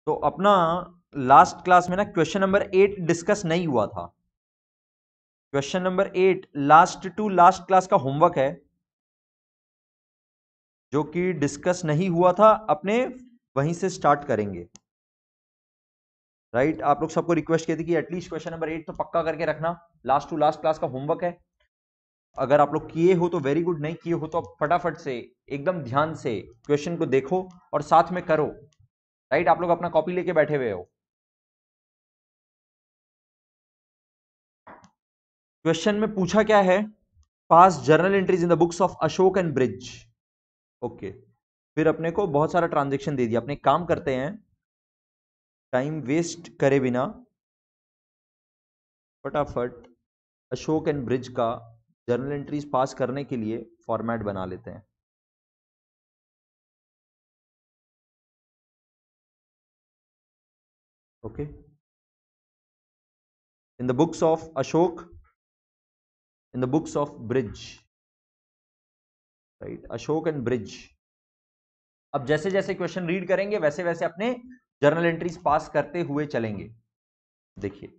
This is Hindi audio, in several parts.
तो अपना लास्ट क्लास में ना क्वेश्चन नंबर 8 डिस्कस नहीं हुआ था। Question number 8 last to last class का होमवर्क है जो कि डिस्कस नहीं हुआ था, अपने वहीं से स्टार्ट करेंगे। राइट, आप लोग सबको रिक्वेस्ट की थी कि एटलीस्ट क्वेश्चन नंबर 8 तो पक्का करके रखना, लास्ट टू लास्ट क्लास का होमवर्क है। अगर आप लोग किए हो तो वेरी गुड, नहीं किए हो तो फटाफट से एकदम ध्यान से क्वेश्चन को देखो और साथ में करो। राइट, आप लोग अपना कॉपी लेके बैठे हुए हो। क्वेश्चन में पूछा क्या है, pass journal entries in the books of Ashok and bridge. Okay, फिर अपने को बहुत सारा ट्रांजेक्शन दे दिया। अपने काम करते हैं टाइम वेस्ट करे बिना, फटाफट अशोक एंड ब्रिज का जर्नल एंट्रीज पास करने के लिए फॉर्मेट बना लेते हैं। Okay, in the books of Ashok, in the books of bridge, right, Ashok and bridge. अब जैसे जैसे क्वेश्चन रीड करेंगे वैसे वैसे अपने जर्नल एंट्रीज पास करते हुए चलेंगे। देखिए,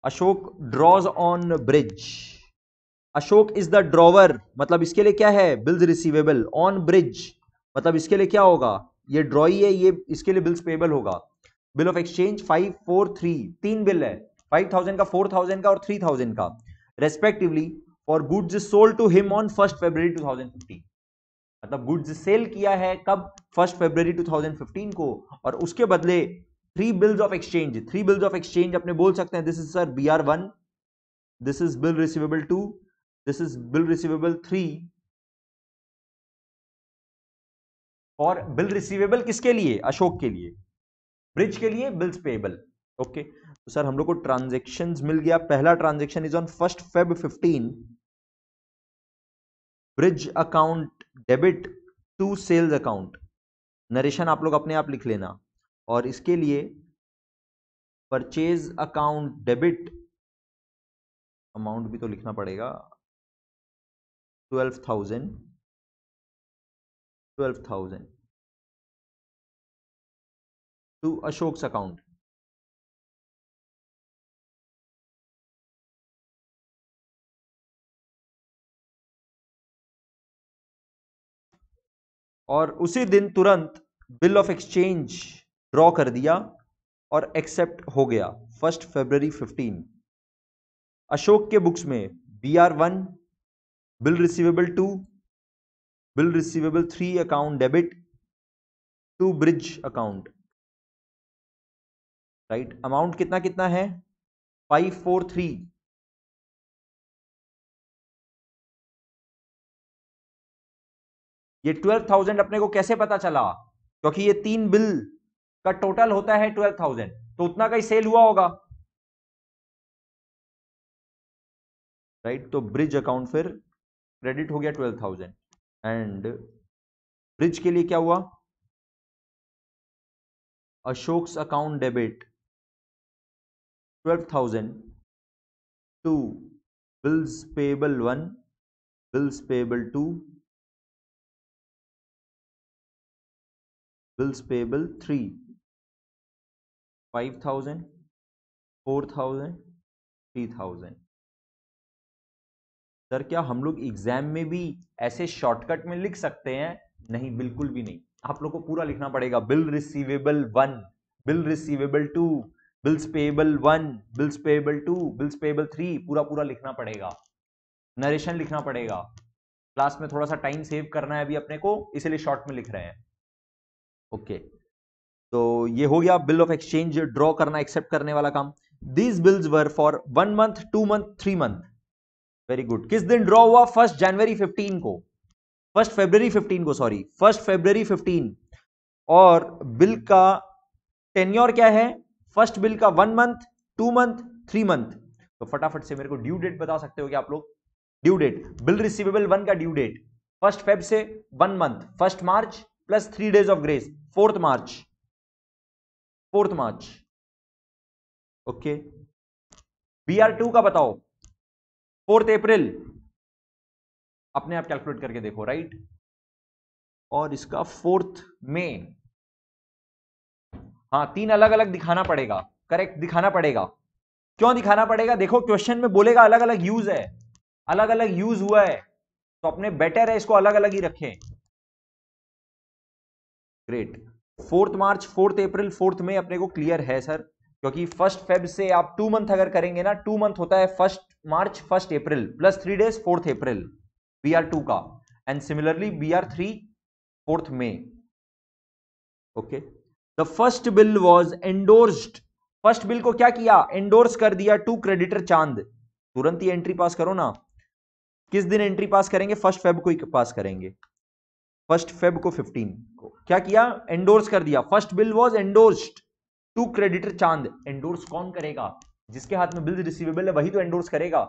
Ashok draws on Brij. Ashok is the drawer, मतलब इसके लिए क्या है, बिल्स रिसीवेबल। ऑन ब्रिज मतलब इसके लिए क्या होगा, ये ड्रॉई है, ये इसके लिए बिल्स पेबल होगा। बिल ऑफ एक्सचेंज 543, तीन बिल है, 5000 का, 4000 का और 3000 का respectively, for goods sold to him on 1 February 2015। मतलब गुड्स सेल किया है कब, 1 फरवरी 2015 को, और उसके बदले 3 bills of exchange. 3 bills of exchange अपने बोल सकते हैं, this is sir BR1, this is bill receivable 2, this is bill receivable 3। और बिल रिसीवेबल किसके लिए, अशोक के लिए। ब्रिज के लिए बिल्स पेएबल। ओके, तो सर हम लोग को ट्रांजेक्शन्स मिल गया। पहला transaction is on 1 Feb 15, Brij account debit to sales account. Narration आप लोग अपने आप लिख लेना। और इसके लिए परचेज अकाउंट डेबिट, अमाउंट भी तो लिखना पड़ेगा, 12,000 टू अशोक्स अकाउंट। और उसी दिन तुरंत बिल ऑफ एक्सचेंज ड्रॉ कर दिया और एक्सेप्ट हो गया 1 फरवरी 15। अशोक के बुक्स में BR1, bill receivable 2, bill receivable 3 account debit to Brij account. Right, amount कितना कितना है, 543। ये 12,000 अपने को कैसे पता चला, क्योंकि ये तीन बिल का टोटल होता है 12,000, तो उतना का ही सेल हुआ होगा। राइट, तो ब्रिज अकाउंट फिर क्रेडिट हो गया 12,000। एंड ब्रिज के लिए क्या हुआ, Ashok's account debit 12,000 to bills payable 1, bills payable 2, bills payable 3, 5,000, 4,000, 3,000। Sir क्या हम लोग एग्जाम में भी ऐसे शॉर्टकट में लिख सकते हैं, नहीं, बिल्कुल भी नहीं। आप लोग को पूरा लिखना पड़ेगा। Bill receivable 1, bill receivable 2, bills payable 1, bills payable 2, bills payable 3, पूरा पूरा लिखना पड़ेगा। नरेशन लिखना पड़ेगा। क्लास में थोड़ा सा टाइम सेव करना है अभी अपने को, इसलिए शॉर्ट में लिख रहे हैं। ओके, तो ये हो गया बिल ऑफ एक्सचेंज ड्रॉ करना, एक्सेप्ट करने वाला काम। These bills were for 1 month, 2 month, 3 month. Very good. किस दिन ड्रॉ हुआ, 1 जनवरी 15 को, 1 फरवरी 15 को, सॉरी 1 फरवरी 15। और बिल का टेन्योर क्या है, फर्स्ट बिल का 1 मंथ, 2 मंथ, 3 मंथ। तो फटाफट से मेरे को ड्यू डेट बता सकते हो क्या आप लोग। ड्यू डेट, बिल रिसीवेबल 1 का ड्यू डेट 1 फेब से 1 month, 1 March plus 3 days of grace, 4 March, 4 March. Okay, BR2 का बताओ, 4 अप्रैल, अपने आप कैलकुलेट करके देखो। राइट, और इसका 4 मई, हाँ, 3 अलग अलग दिखाना पड़ेगा, करेक्ट दिखाना पड़ेगा। क्यों दिखाना पड़ेगा? देखो क्वेश्चन में बोलेगा अलग अलग यूज है, अलग अलग यूज हुआ है, तो अपने बेटर है इसको अलग अलग ही रखें। ग्रेट। 4 मार्च, 4 अप्रैल, 4 मई अपने को क्लियर है सर, क्योंकि 1 फेब से आप 2 मंथ अगर करेंगे ना, 2 मंथ होता है 1 मार्च 1 अप्रैल प्लस 3 डेज 4 अप्रैल BR2 का, and similarly BR3 4 May. Okay, the first bill was endorsed. First bill को क्या किया? एंडोर्स कर दिया टू क्रेडिटर चांद। तुरंत ही एंट्री पास करो ना। किस दिन एंट्री पास करेंगे? 1 फेब को ही पास करेंगे, 1 फेब को 15 को क्या किया? एंडोर्स कर दिया। First bill was endorsed to creditor Chand. Endorse कौन करेगा? जिसके हाथ में बिल रिसीवेबल है वही तो एंडोर्स करेगा,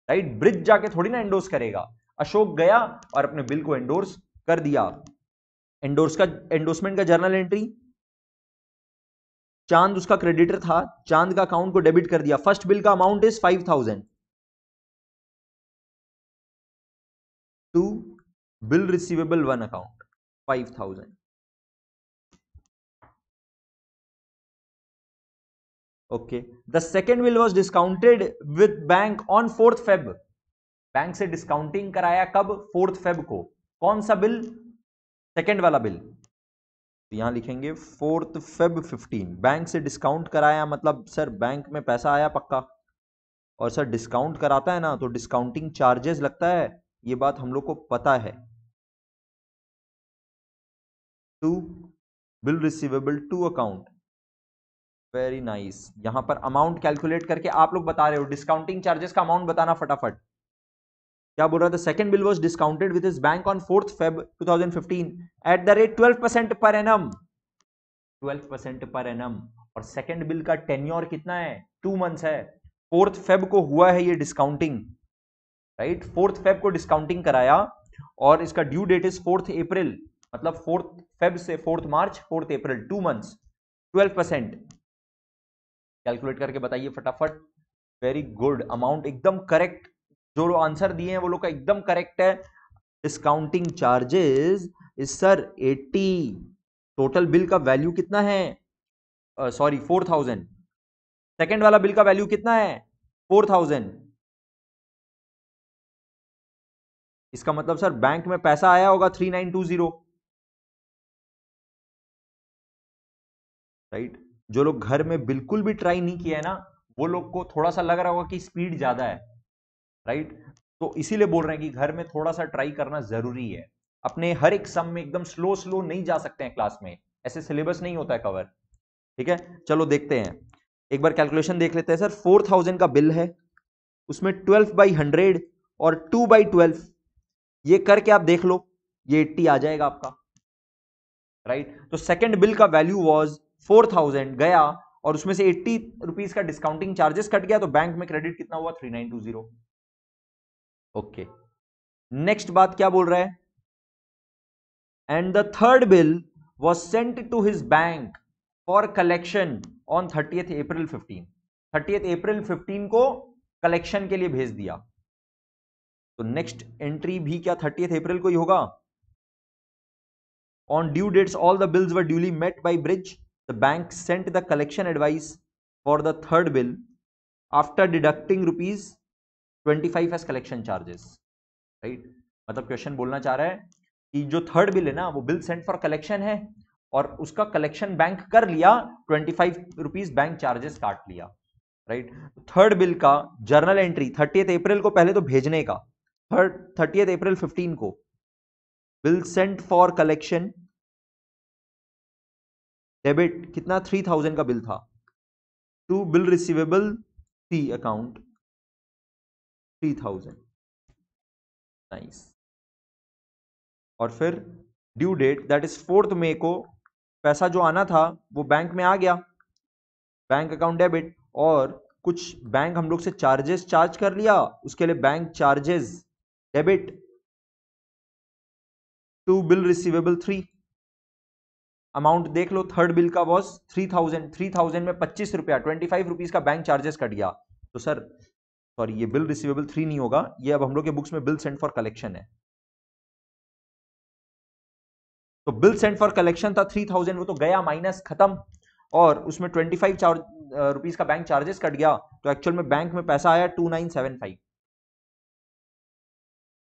राइट? ब्रिज जाके थोड़ी ना एंडोर्स करेगा। अशोक गया और अपने बिल को एंडोर्स कर दिया। एंडोर्समेंट का जर्नल एंट्री, चांद उसका क्रेडिटर था, चांद का अकाउंट को डेबिट कर दिया। फर्स्ट बिल का amount is 5000 to bill receivable 1 account 5000। Okay, the second bill was discounted with bank on 4 Feb. Bank से डिस्काउंटिंग कराया कब? 4 फेब को। कौन सा बिल? सेकेंड वाला बिल। तो यहां लिखेंगे 4 फेब 15। बैंक से डिस्काउंट कराया मतलब सर बैंक में पैसा आया पक्का, और सर डिस्काउंट कराता है ना तो डिस्काउंटिंग चार्जेस लगता है, ये बात हम लोग को पता है। To bill receivable to account, very nice. यहां पर अमाउंट कैलकुलेट करके आप लोग बता रहे हो, डिस्काउंटिंग चार्जेस का अमाउंट बताना फटाफट। क्या बोल रहा था? Second bill was discounted with his bank on 4 Feb 2015 at the rate 12% per annum. 12% per annum. और सेकंड बिल का टेन्योर कितना है? 2 मंथ्स है। 4 फेब को हुआ है ये डिस्काउंटिंग, राइट? 4 फेब को डिस्काउंटिंग कराया और इसका ड्यू डेट इज 4 अप्रैल, मतलब 4 फेब से 4 मार्च 4 अप्रैल, 2 मंथ्स, 12%। कैलकुलेट करके बताइए फटाफट। वेरी गुड, अमाउंट एकदम करेक्ट। जो आंसर दिए हैं वो लोग का एकदम करेक्ट है। Discounting charges is sir 80। Total bill का वैल्यू कितना है? सॉरी 4000। सेकेंड वाला बिल का वैल्यू कितना है? 4000। इसका मतलब सर बैंक में पैसा आया होगा 3920, राइट? जो लोग घर में बिल्कुल भी ट्राई नहीं किया है ना, वो लोग को थोड़ा सा लग रहा होगा कि स्पीड ज्यादा है, राइट? तो इसीलिए बोल रहे हैं कि घर में थोड़ा सा ट्राई करना जरूरी है। अपने हर एक सम में एकदम स्लो स्लो नहीं जा सकते हैं क्लास में, ऐसे सिलेबस नहीं होता है कवर। ठीक है, चलो देखते हैं, एक बार कैलकुलेशन देख लेते हैं। सर 4000 का बिल है, उसमें 12/100 और 2/12, ये करके आप देख लो, ये 80 आ जाएगा आपका, राइट? तो सेकंड बिल का वैल्यू वॉज 4000 गया, और उसमें से 80 रुपीज का डिस्काउंटिंग चार्जेस कट गया, तो बैंक में क्रेडिट कितना हुआ? 3920। ओके, नेक्स्ट बात क्या बोल रहा है? And the third bill was sent to his bank for collection on 30th April 15। 30th April 15 को कलेक्शन के लिए भेज दिया। तो नेक्स्ट एंट्री भी क्या 30th अप्रैल को ही होगा? On due dates, all the bills were duly met by Bridge. The bank sent the collection advice for the third bill after deducting rupees 25 as collection charges. Right? मतलब क्वेश्चन बोलना चाह रहा है कि जो थर्ड बिल है ना, वो बिल सेंट फॉर कलेक्शन है, और उसका कलेक्शन बैंक कर लिया, 25 रुपीज बैंक चार्जेस काट लिया, राइट? थर्ड बिल का जर्नल एंट्री 30th अप्रैल को पहले तो भेजने का, 30th अप्रैल 15 को bill sent for collection, debit कितना? 3000 का बिल था, to bill receivable C account 3000, nice. और फिर due date that is 4 May को पैसा जो आना था वो बैंक में आ गया, बैंक अकाउंट डेबिट, और कुछ बैंक हम लोग से चार्जेस चार्ज कर लिया, उसके लिए bank charges debit to bill receivable 3। Amount देख लो, थर्ड बिल का वॉज 3000, 3000 में 25 रुपया, 25 रुपीज का बैंक चार्जेस कट गया। तो सर सॉरी, ये बिल रिसीवेबल 3 नहीं होगा, ये अब हम लोग के बुक्स में बिल सेंट फॉर कलेक्शन है। तो बिल सेंट फॉर कलेक्शन था 3000, वो तो गया माइनस, खत्म। और उसमें 25 रुपीज का बैंक चार्जेस कट गया, तो एक्चुअल में बैंक में पैसा आया 2975।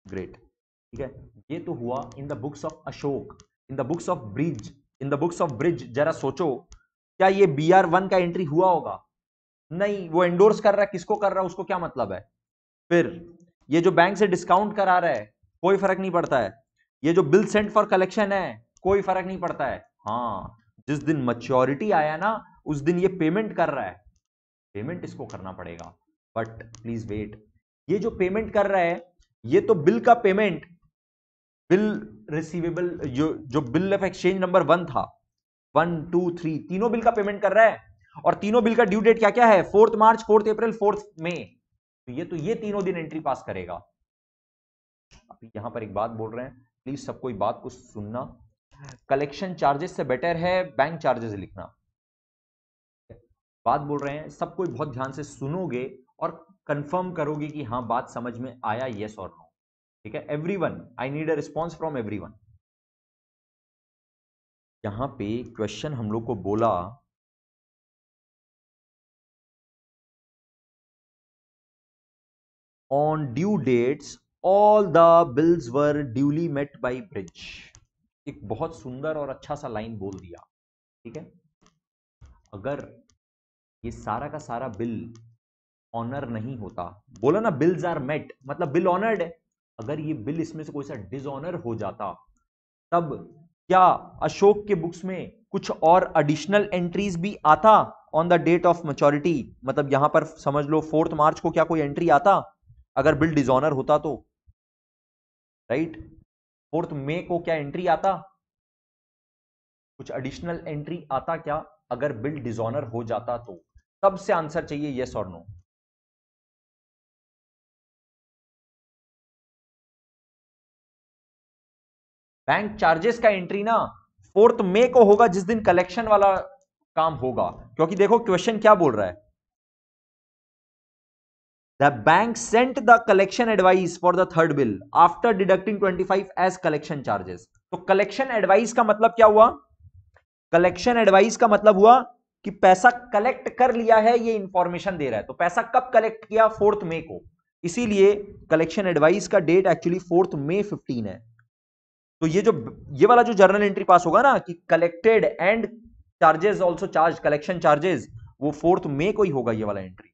ग्रेट, ठीक है। ये तो हुआ इन the books of Ashok. In the books of bridge, in the books of bridge जरा सोचो, क्या ये BR1 का एंट्री हुआ होगा? नहीं, वो एंडोर्स कर रहा है, किसको कर रहा है उसको क्या मतलब है? फिर ये जो बैंक से डिस्काउंट करा रहा है, कोई फर्क नहीं पड़ता है। ये जो बिल सेंट फॉर कलेक्शन है, कोई फर्क नहीं पड़ता है। हाँ, जिस दिन मैच्योरिटी आया ना, उस दिन ये पेमेंट कर रहा है, पेमेंट इसको करना पड़ेगा। बट प्लीज वेट, ये जो पेमेंट कर रहा है, ये तो बिल का पेमेंट, बिल रिसीवेबल, जो बिल ऑफ एक्सचेंज नंबर 1 था, 1 2 3, तीनों बिल का पेमेंट कर रहा है। और तीनों बिल का ड्यू डेट क्या क्या है? 4 मार्च, 4 अप्रैल, 4 मई। तो ये तीनों दिन एंट्री पास करेगा। अब यहां पर एक बात बोल रहे हैं, प्लीज सब कोई बात को सुनना। कलेक्शन चार्जेस से बेटर है बैंक चार्जेस लिखना। बात बोल रहे हैं, सब कोई बहुत ध्यान से सुनोगे और कंफर्म करोगे कि हाँ बात समझ में आया, यस और नो। ठीक है everyone, I need a response from everyone. यहां पे क्वेश्चन हम लोग को बोला, on due dates all the bills were duly met by Brij. एक बहुत सुंदर और अच्छा सा लाइन बोल दिया। ठीक है, अगर ये सारा का सारा बिल ऑनर नहीं होता, बोला ना बिल्स आर मेट, मतलब बिल ऑनर्ड है। अगर ये बिल इसमें से कोई सा डिसऑनर हो जाता, तब क्या अशोक के बुक्स में कुछ और एडिशनल एंट्रीज भी आता on the date of maturity? मतलब यहां पर समझ लो 4 मार्च को क्या कोई एंट्री आता अगर बिल डिसऑनर होता तो? राइट, 4 मई को क्या एंट्री आता? कुछ एडिशनल एंट्री आता क्या अगर बिल डिसऑनर हो जाता तो? तब से आंसर चाहिए यस और नो। बैंक चार्जेस का एंट्री ना 4 मई को होगा, जिस दिन कलेक्शन वाला काम होगा। क्योंकि देखो क्वेश्चन क्या बोल रहा है, the bank sent the collection advice for the third bill after deducting 25 as collection charges. तो कलेक्शन एडवाइस का मतलब क्या हुआ? कलेक्शन एडवाइस का मतलब हुआ कि पैसा कलेक्ट कर लिया है, ये इंफॉर्मेशन दे रहा है। तो पैसा कब कलेक्ट किया? 4 मई को। इसीलिए कलेक्शन एडवाइस का डेट एक्चुअली 4 मई 15 है। तो ये वाला जो जर्नल एंट्री पास होगा ना कि collected and charges also charge, collection charges, वो 4 मई को ही होगा ये वाला एंट्री।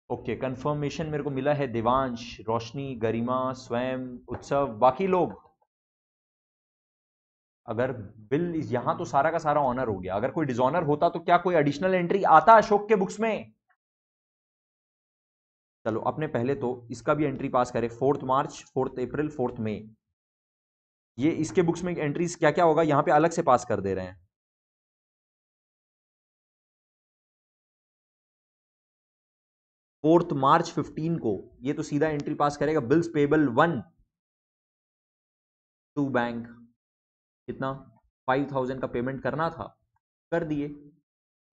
ओके, कंफर्मेशन मेरे को मिला है देवांश, रोशनी, गरिमा, स्वयं, उत्सव, बाकी लोग। अगर बिल यहां तो सारा का सारा ऑनर हो गया, अगर कोई डिसऑनर होता तो क्या कोई एडिशनल एंट्री आता अशोक के बुक्स में? चलो अपने पहले तो इसका भी एंट्री पास करें, 4 मार्च, 4 अप्रैल, 4 मई। ये इसके बुक्स में एंट्रीज क्या क्या होगा यहां पे अलग से पास कर दे रहे हैं। 4 मार्च 15 को ये तो सीधा एंट्री पास करेगा, बिल्स पेबल 1 टू बैंक। कितना? 5000 का पेमेंट करना था, कर दिए।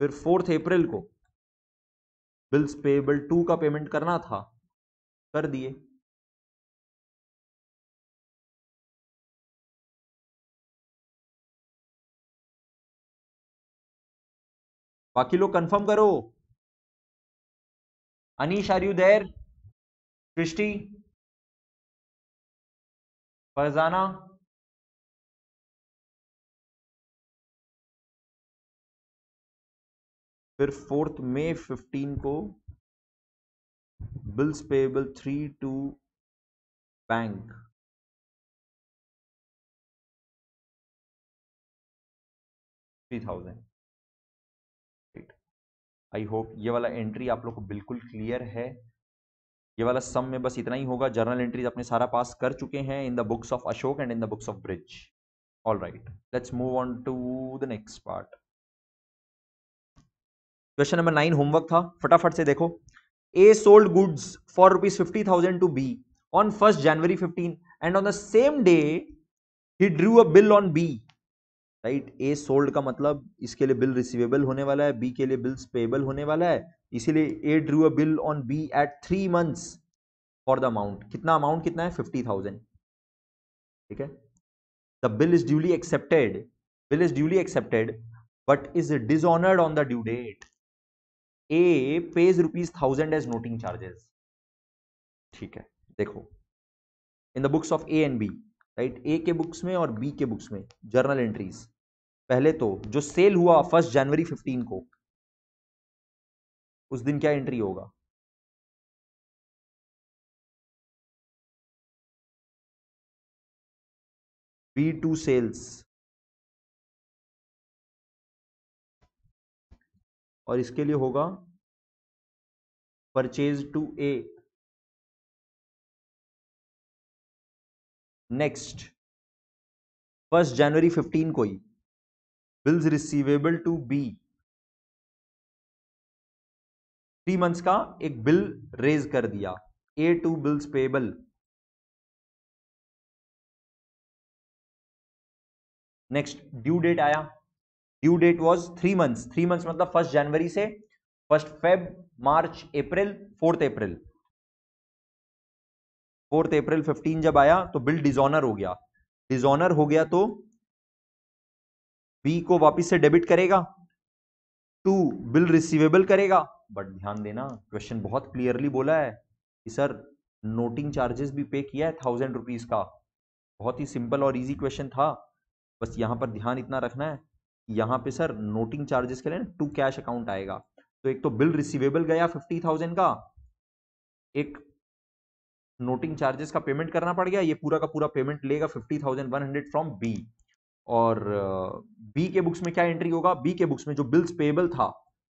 फिर 4 अप्रैल को बिल्स पेबल 2 का पेमेंट करना था, कर दिए। बाकी लोग कंफर्म करो। Anish, are you there? Srishti, Farzana, फिर 4 मई 15 को bills payable 3 to bank, 3000। I hope ये वाला एंट्री आप लोग को बिल्कुल क्लियर है। ये वाला सम में बस इतना ही होगा, जर्नल एंट्रीज अपने सारा पास कर चुके हैं in the books of Ashok and in the books of Brij. All right, let's move on to the next part. Question number 9 homework था, फटाफट से देखो। A sold goods for ₹50,000 to B on 1st January 15 and on the same day he drew a bill on B. Right, A sold का मतलब इसके लिए बिल रिसीवेबल होने वाला है, बी के लिए बिल्स पेबल होने वाला है। इसीलिए A drew a bill on B at 3 months for the amount. कितना अमाउंट कितना है? 50,000। ठीक है, the bill is duly accepted, bill is duly accepted but is dishonoured on the due date, A pays ₹1000 as noting charges. ठीक है, देखो in the books of A and B, right, A के बुक्स में और बी के बुक्स में जर्नल एंट्रीज, पहले तो जो सेल हुआ 1 जनवरी 15 को, उस दिन क्या एंट्री होगा? B2 सेल्स, और इसके लिए होगा परचेज टू ए। नेक्स्ट 1 जनवरी 15 को ही bills receivable to B, 3 months का एक बिल रेज कर दिया, A to bills payable. Next due date आया, due date was 3 months, 3 months मतलब 1 जनवरी से 1 फेब, मार्च, अप्रैल, 4 अप्रैल, 4 अप्रैल 15 जब आया तो बिल डिसऑनर हो गया, डिसऑनर हो गया तो बी को वापस से डेबिट करेगा, टू बिल रिसीवेबल करेगा। बट ध्यान देना, क्वेश्चन बहुत क्लियरली बोला है कि सर नोटिंग चार्जेस भी पे किया है 1000 रुपीज का। बहुत ही सिंपल और इजी क्वेश्चन था, बस यहां पर ध्यान इतना रखना है, यहां पे सर नोटिंग चार्जेस के लिए टू कैश अकाउंट आएगा। तो एक तो बिल रिसीवेबल गया 50,000 का, एक नोटिंग चार्जेस का पेमेंट करना पड़ गया, ये पूरा का पूरा पेमेंट लेगा 50,100 फ्रॉम बी। और बी के बुक्स में क्या एंट्री होगा? बी के बुक्स में जो बिल्स पेबल था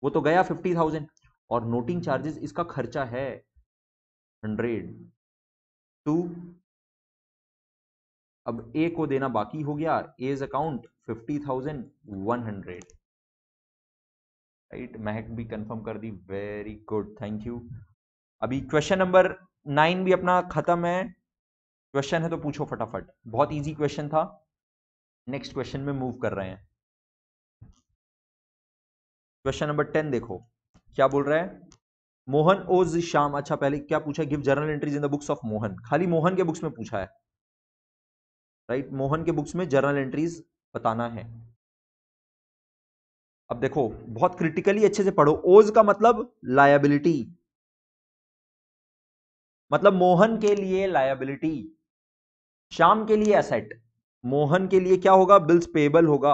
वो तो गया 50,000, और नोटिंग चार्जेस इसका खर्चा है 100 टू, अब ए को देना बाकी हो गया, एज अकाउंट 50,100, राइट। महक भी कंफर्म कर दी, वेरी गुड, थैंक यू। अभी क्वेश्चन नंबर 9 भी अपना खत्म है, क्वेश्चन है तो पूछो फटाफट, बहुत इजी क्वेश्चन था। नेक्स्ट क्वेश्चन में मूव कर रहे हैं। क्वेश्चन नंबर 10 देखो क्या बोल रहा है, मोहन ओज श्याम। अच्छा पहले क्या पूछा, give journal entries in the books of Mohan, खाली मोहन के बुक्स में पूछा है, राइट, मोहन के बुक्स में जर्नल एंट्रीज बताना है। अब देखो बहुत क्रिटिकली अच्छे से पढ़ो, ओज का मतलब लायबिलिटी, मतलब मोहन के लिए लायबिलिटी, श्याम के लिए एसेट। मोहन के लिए क्या होगा? बिल्स पेबल होगा।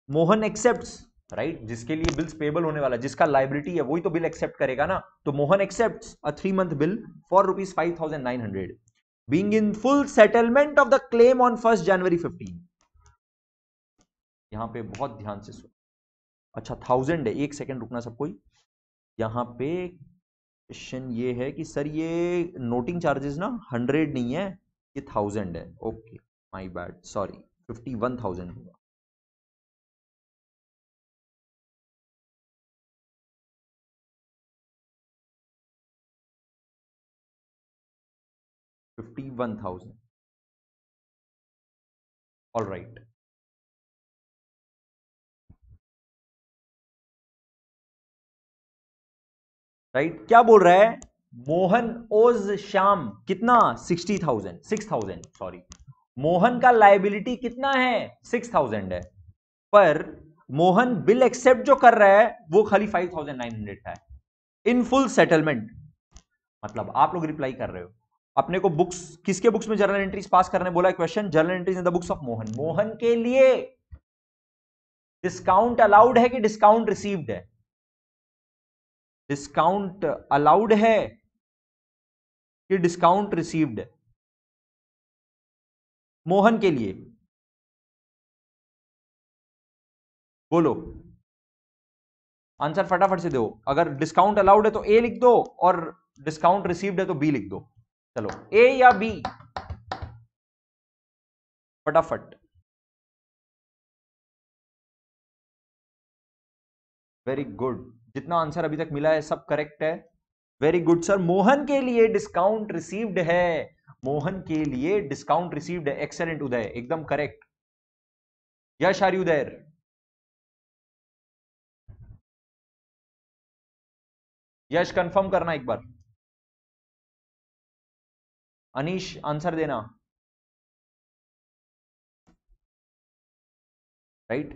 मोहन एक्सेप्ट्स, राइट, जिसके लिए बिल्स पेबल होने वाला, जिसका लायबिलिटी है वही तो बिल एक्सेप्ट करेगा ना। तो Mohan accepts a 3 month bill for ₹5,900 being in full settlement of the claim on 1 जनवरी 15। यहां पे बहुत ध्यान से सुनो। अच्छा 1000 है, एक सेकेंड रुकना सब कोई। यहां पे क्वेश्चन ये है कि सर ये नोटिंग चार्जेस ना 100 नहीं है, ये 1000 है। ओके माय बैड, सॉरी, 51,000 होगा। 51,000, ऑल राइट। राइट, क्या बोल रहा है, मोहन ओज श्याम कितना? 60,000, 6,000 सॉरी, मोहन का लाइबिलिटी कितना है? 6,000 है, पर मोहन बिल एक्सेप्ट जो कर रहा है वो खाली 5,900 का है, इन फुल सेटलमेंट। मतलब आप लोग रिप्लाई कर रहे हो, अपने को बुक्स, किसके बुक्स में जर्नल एंट्रीज पास करने बोला है question? Journal entries in the books of Mohan. Mohan के लिए डिस्काउंट अलाउड है कि डिस्काउंट रिसीव्ड है? डिस्काउंट अलाउड है कि डिस्काउंट रिसीव्ड है मोहन के लिए? बोलो आंसर फटाफट से दो। अगर डिस्काउंट अलाउड है तो ए लिख दो, और डिस्काउंट रिसीव्ड है तो बी लिख दो। चलो ए या बी, फटाफट। वेरी गुड, जितना आंसर अभी तक मिला है सब करेक्ट है, वेरी गुड सर। मोहन के लिए डिस्काउंट रिसीव्ड है, मोहन के लिए डिस्काउंट रिसीव्ड है, एक्सेलेंट उदय, एकदम correct. Yash are you there? Yash confirm करना एक बार, अनीश आंसर देना। राइट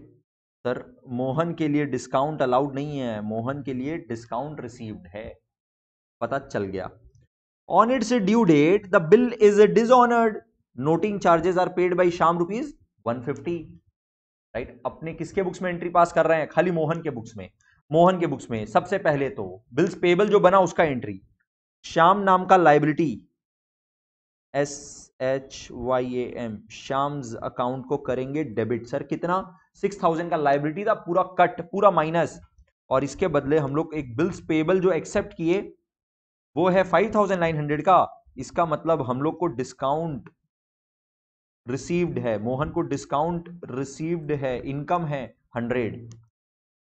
सर, मोहन के लिए डिस्काउंट अलाउड नहीं है, मोहन के लिए डिस्काउंट रिसीव्ड है, पता चल गया। On its due date the bill is dishonoured, noting charges are paid by Sham rupees 150। Right, अपने किसके बुक्स में एंट्री पास कर रहे हैं? खाली मोहन के बुक्स में। मोहन के बुक्स में सबसे पहले तो बिल्स पेबल जो बना उसका एंट्री, श्याम नाम का लाइबिलिटी SHYAM, शाम्स अकाउंट को करेंगे डेबिट। सर कितना? 6000 का लाइबिलिटी था, पूरा कट, पूरा माइनस, और इसके बदले हम लोग एक बिल्स पेबल जो एक्सेप्ट किए वो है 5900 का। इसका मतलब हम लोग को डिस्काउंट रिसीव्ड है, मोहन को डिस्काउंट रिसीव्ड है, इनकम है 100।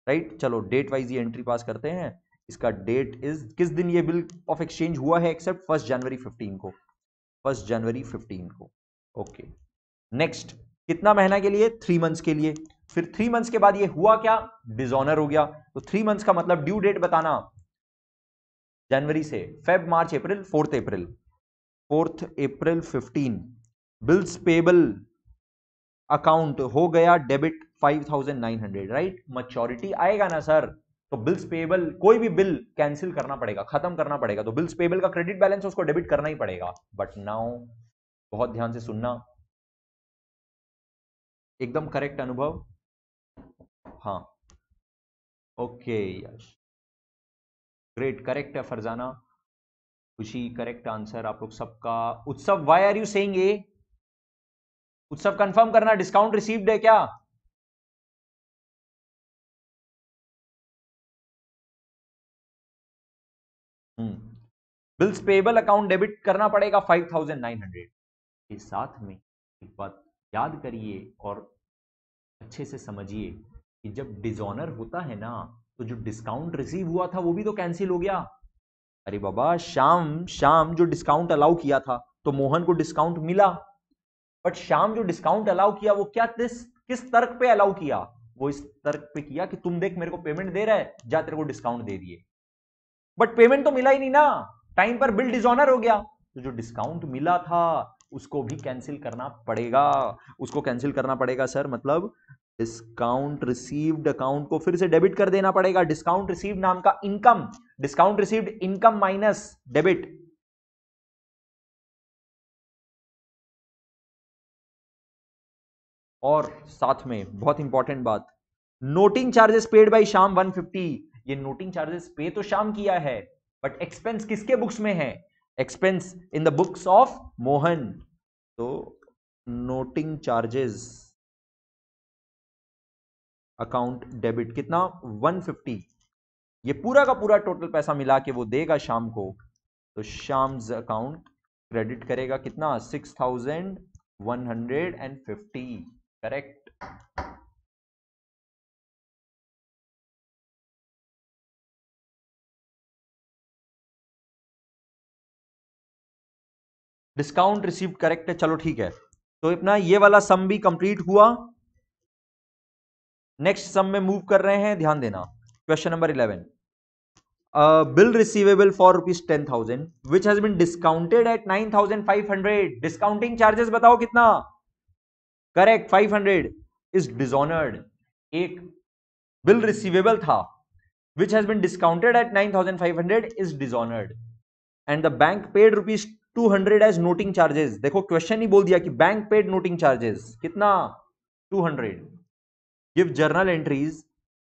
राइट, चलो डेट वाइज ये एंट्री पास करते हैं। इसका डेट इज, किस दिन ये बिल ऑफ एक्सचेंज हुआ है एक्सेप्ट? 1 जनवरी 15 को, 1 जनवरी 15 को। ओके, नेक्स्ट, कितना महीना के लिए? 3 मंथ्स के लिए। फिर 3 मंथ्स के बाद ये हुआ क्या? डिसऑनर हो गया। तो 3 मंथ्स का मतलब ड्यू डेट बताना, जनवरी से फेब मार्च अप्रैल, 4th अप्रैल, 4th अप्रैल 15। बिल्स पेबल अकाउंट हो गया डेबिट 5900। राइट, मैच्योरिटी आएगा ना सर, तो बिल्स पेबल, कोई भी बिल कैंसिल करना पड़ेगा, खत्म करना पड़ेगा, तो बिल्स पेबल का क्रेडिट बैलेंस उसको डेबिट करना ही पड़ेगा। बट नाउ, बहुत ध्यान से सुनना, एकदम करेक्ट अनुभव। हाँ, ओके, यश, ग्रेट, करेक्ट है फरजाना, खुशी, करेक्ट आंसर आप लोग सबका। Utsav, why are you saying A? Utsav confirm करना, डिस्काउंट रिसीव्ड है क्या? बिल्स पेबल अकाउंट डेबिट करना पड़ेगा 5900 के साथ में। एक बात याद करिए और अच्छे से समझिए कि जब डिसऑनर होता है ना, तो जो डिस्काउंट रिसीव हुआ था वो भी तो कैंसिल हो गया। अरे बाबा, शाम शाम जो डिस्काउंट अलाउ किया था तो मोहन को डिस्काउंट मिला, बट शाम जो डिस्काउंट अलाउ किया वो क्या, किस तर्क पे अलाउ किया? वो इस तर्क पे किया कि तुम देख मेरे को पेमेंट दे रहा है, जा तेरे को डिस्काउंट दे दिए। बट पेमेंट तो मिला ही नहीं ना, टाइम पर बिल डिसऑनर हो गया, तो जो डिस्काउंट मिला था उसको भी कैंसिल करना पड़ेगा, उसको कैंसिल करना पड़ेगा सर। मतलब डिस्काउंट रिसीव्ड अकाउंट को फिर से डेबिट कर देना पड़ेगा, डिस्काउंट रिसीव्ड नाम का income, discount received income minus debit. और साथ में बहुत इंपॉर्टेंट बात, नोटिंग चार्जेस पेड बाय शाम 150। ये नोटिंग चार्जेस पे तो शाम किया है, बट एक्सपेंस किसके बुक्स में है? Expense in the books of Mohan. तो नोटिंग चार्जेस अकाउंट डेबिट कितना? 150। ये पूरा का पूरा टोटल पैसा मिला के वो देगा शाम को, तो शाम्स अकाउंट क्रेडिट करेगा कितना? 6150। करेक्ट। डिस्काउंट रिसीव्ड करेक्ट है, चलो ठीक है। तो अपना ये वाला सम भी कंप्लीट हुआ। नेक्स्ट सम में मूव कर रहे हैं, ध्यान देना। Question number 11, bill receivable for rupees 10,000 which has been discounted at 9,500। Discounting charges बताओ कितना? Correct, 500 is dishonoured. एक बिल रिसीवेबल था which has been discounted at 9,500 is dishonored and the bank paid rupees 200 as noting charges। देखो क्वेश्चन ही बोल दिया कि बैंक पेड नोटिंग चार्जेस कितना? 200। Give journal entries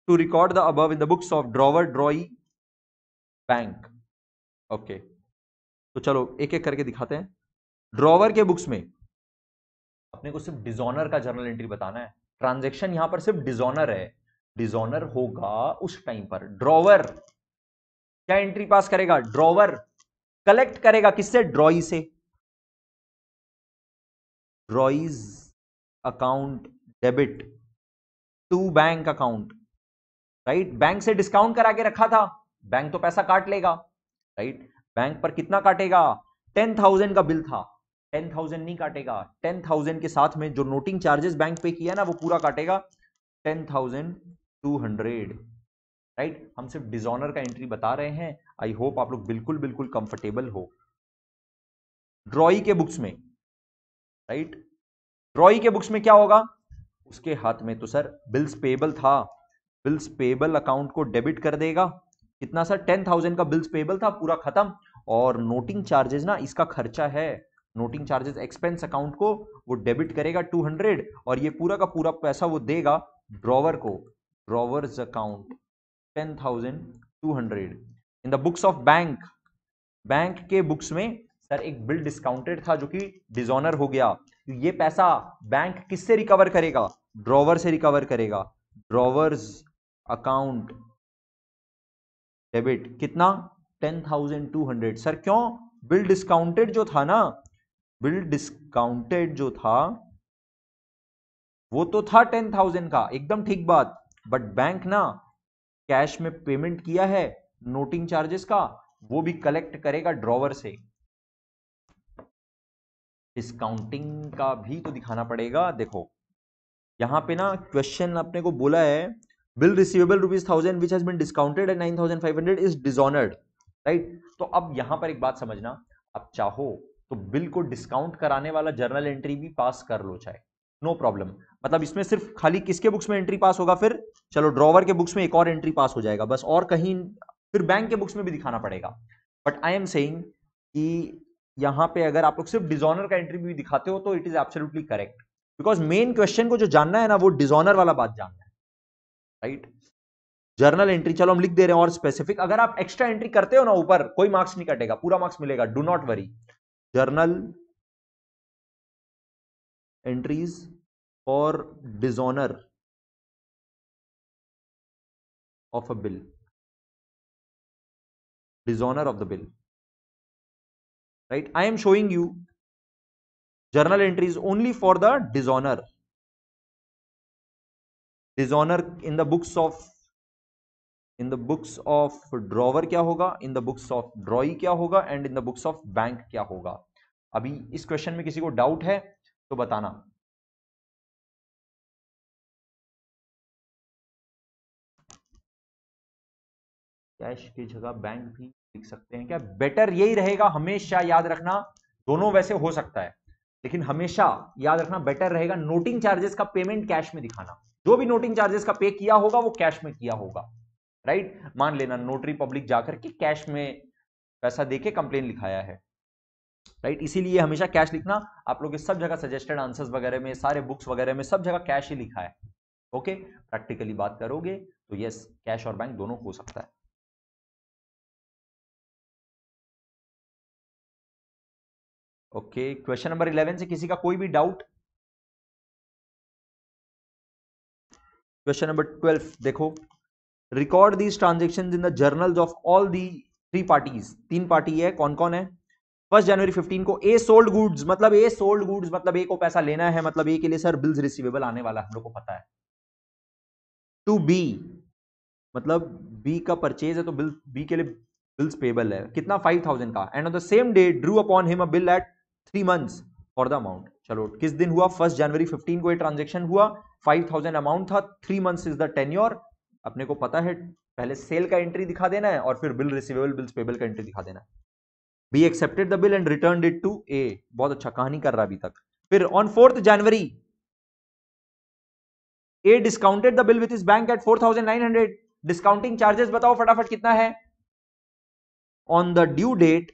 to record the above in the books of drawer drawee bank. Okay, तो चलो एक एक करके दिखाते हैं। ड्रॉवर के बुक्स में अपने को सिर्फ डिसऑनर का जर्नल एंट्री बताना है, ट्रांजैक्शन यहां पर सिर्फ डिसऑनर है, डिसऑनर होगा उस टाइम पर। ड्रॉवर क्या एंट्री पास करेगा? ड्रॉवर कलेक्ट करेगा किससे? ड्रॉई से। Drawee's account debit to bank account. Right, bank से डिस्काउंट करा के रखा था, बैंक तो पैसा काट लेगा। राइट, बैंक पर कितना काटेगा? 10,000 का बिल था, 10,000 नहीं काटेगा, 10,000 के साथ में जो नोटिंग चार्जेस बैंक पे किया ना वो पूरा काटेगा, 10,200। राइट, हम सिर्फ डिसऑनर का एंट्री बता रहे हैं। आई होप आप लोग बिल्कुल बिल्कुल कंफर्टेबल हो। ड्रॉई के बुक्स में, राइट, ड्रॉई के बुक्स में क्या होगा? उसके हाथ में, तो सर बिल्स पेबल था, बिल्स पेबल अकाउंट को डेबिट कर देगा। कितना सर? 10,000 का बिल्स पेबल था, पूरा खत्म। और नोटिंग चार्जेस ना इसका खर्चा है, नोटिंग चार्जेस एक्सपेंस अकाउंट को वो डेबिट करेगा 200, और ये पूरा का पूरा पैसा वो देगा ड्रॉवर को, drawers account 10,200 in the books of bank. Bank के बुक्स में सर एक बिल डिस्काउंटेड था जो कि डिसऑनर हो गया। ये पैसा बैंक किससे रिकवर करेगा? ड्रॉवर से रिकवर करेगा। ड्रॉवर्स अकाउंट डेबिट कितना? 10,200। सर क्यों? बिल डिस्काउंटेड जो था ना, बिल डिस्काउंटेड जो था वो तो था 10,000 का, एकदम ठीक बात। बट बैंक ना कैश में पेमेंट किया है नोटिंग चार्जेस का, वो भी कलेक्ट करेगा ड्रॉवर से। डिस्काउंटिंग का भी तो दिखाना पड़ेगा। देखो यहां पे ना क्वेश्चन अपने को बोला है bill receivable ₹1000 which has been discounted at 9,500 is dishonoured, right. तो अब यहां पर एक बात समझना, अब चाहो तो बिल को डिस्काउंट कराने वाला जर्नल एंट्री भी पास कर लो चाहे, नो प्रॉब्लम। मतलब इसमें सिर्फ खाली किसके बुक्स में एंट्री पास होगा? फिर चलो ड्रॉवर के बुक्स में एक और एंट्री पास हो जाएगा बस, और कहीं फिर बैंक के बुक्स में भी दिखाना पड़ेगा। बट आई एम सेइंग कि यहां पे अगर आप लोग सिर्फ डिसऑनर का एंट्री भी दिखाते हो तो it is absolutely correct, because main question को जो जानना है ना वो डिसऑनर वाला बात जानना है, राइट। जर्नल एंट्री चलो हम लिख दे रहे हैं और स्पेसिफिक, अगर आप एक्स्ट्रा एंट्री करते हो ना ऊपर कोई मार्क्स नहीं कटेगा, पूरा मार्क्स मिलेगा, do not worry. Journal entries for dishonour of a bill, dishonour of the bill, right. I am showing you journal entries only for the dishonor in the books of drawer क्या होगा, in the books of drawee क्या होगा, and in the books of bank क्या होगा। अभी इस क्वेश्चन में किसी को डाउट है तो बताना। कैश की जगह बैंक भी लिख सकते हैं क्या? बेटर यही रहेगा, हमेशा याद रखना, दोनों वैसे हो सकता है लेकिन हमेशा याद रखना बेटर रहेगा नोटिंग चार्जेस का पेमेंट कैश में दिखाना। जो भी नोटिंग चार्जेस का पे किया होगा वो कैश में किया होगा, राइट। मान लेना नोटरी पब्लिक जाकर के कैश में पैसा देके कंप्लेन लिखाया है, राइट। इसीलिए हमेशा कैश लिखना। आप लोग सब जगह सजेस्टेड आंसर्स वगैरह में, सारे बुक्स वगैरह में, सब जगह कैश ही लिखा है। ओके, प्रैक्टिकली बात करोगे तो यस कैश और बैंक दोनों हो सकता है। ओके, क्वेश्चन नंबर 11 से किसी का कोई भी डाउट? क्वेश्चन नंबर 12 देखो, record these transactions in the journals of all the three parties. तीन पार्टी है, कौन कौन है? 1 जनवरी 15 को ए सोल्ड गुड्स, मतलब ए सोल्ड गुड्स मतलब ए को पैसा लेना है, मतलब ए के लिए सर बिल्स रिसीवेबल आने वाला हम लोग को पता है। टू बी मतलब बी का परचेज है तो बिल बी के लिए बिल्स पेबल है, कितना? 5,000 का। And on the same day Drew upon him a bill eight 3 months for the amount. चलो किस दिन हुआ? 1 जनवरी 15 को ये ट्रांजेक्शन हुआ, 5,000 अमाउंट था, 3 months इज द टेन्योर। अपने को पता है पहले सेल का एंट्री दिखा देना है और फिर बिल रिसीवेबल बिल्स पेबल का एंट्री दिखा देना है। B accepted the bill and return it to A. बहुत अच्छा, कहानी कर रहा अभी तक। फिर on 4th January A discounted the bill with his bank at 4,900। Discounting charges बताओ फटाफट कितना है? On the due date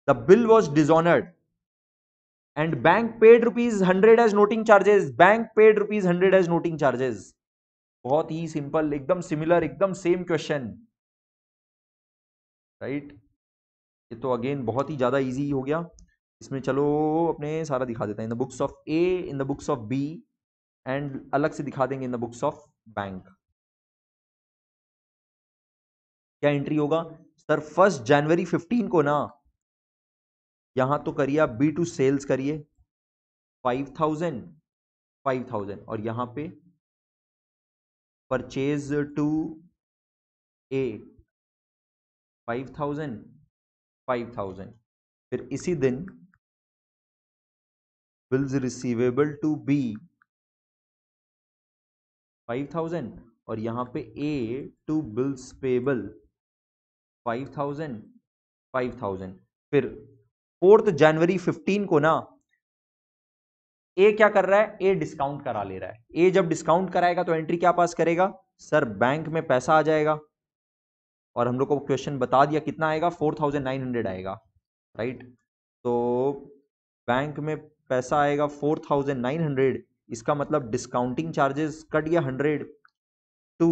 the bill was dishonoured and bank paid ₹100 as noting charges. Bank paid ₹100 as noting charges. बहुत ही सिंपल, एकदम सिमिलर, एकदम सेम क्वेश्चन, राइट। ये तो अगेन बहुत ही ज्यादा इजी हो गया। इसमें चलो अपने सारा दिखा देता है, in the books of A, in the books of B, and अलग से दिखा देंगे in the books of bank. क्या एंट्री होगा सर? 1 जनवरी 15 को ना, यहां तो करिए आप बी टू सेल्स करिए 5,000 5,000, और यहां पे परचेज टू ए 5,000 5,000। फिर इसी दिन बिल्स रिसीवेबल टू बी 5,000, और यहां पे ए टू बिल्स पेबल 5,000 5,000। फिर 4th जनवरी 15 को ना ए क्या कर रहा है, ए डिस्काउंट करा ले रहा है। ए जब डिस्काउंट कराएगा तो एंट्री क्या पास करेगा सर, बैंक में पैसा आ जाएगा, और हम लोग को क्वेश्चन बता दिया कितना आएगा, 4900 आएगा, राइट। तो बैंक में पैसा आएगा 4900, इसका मतलब डिस्काउंटिंग चार्जेस कट गया 100, टू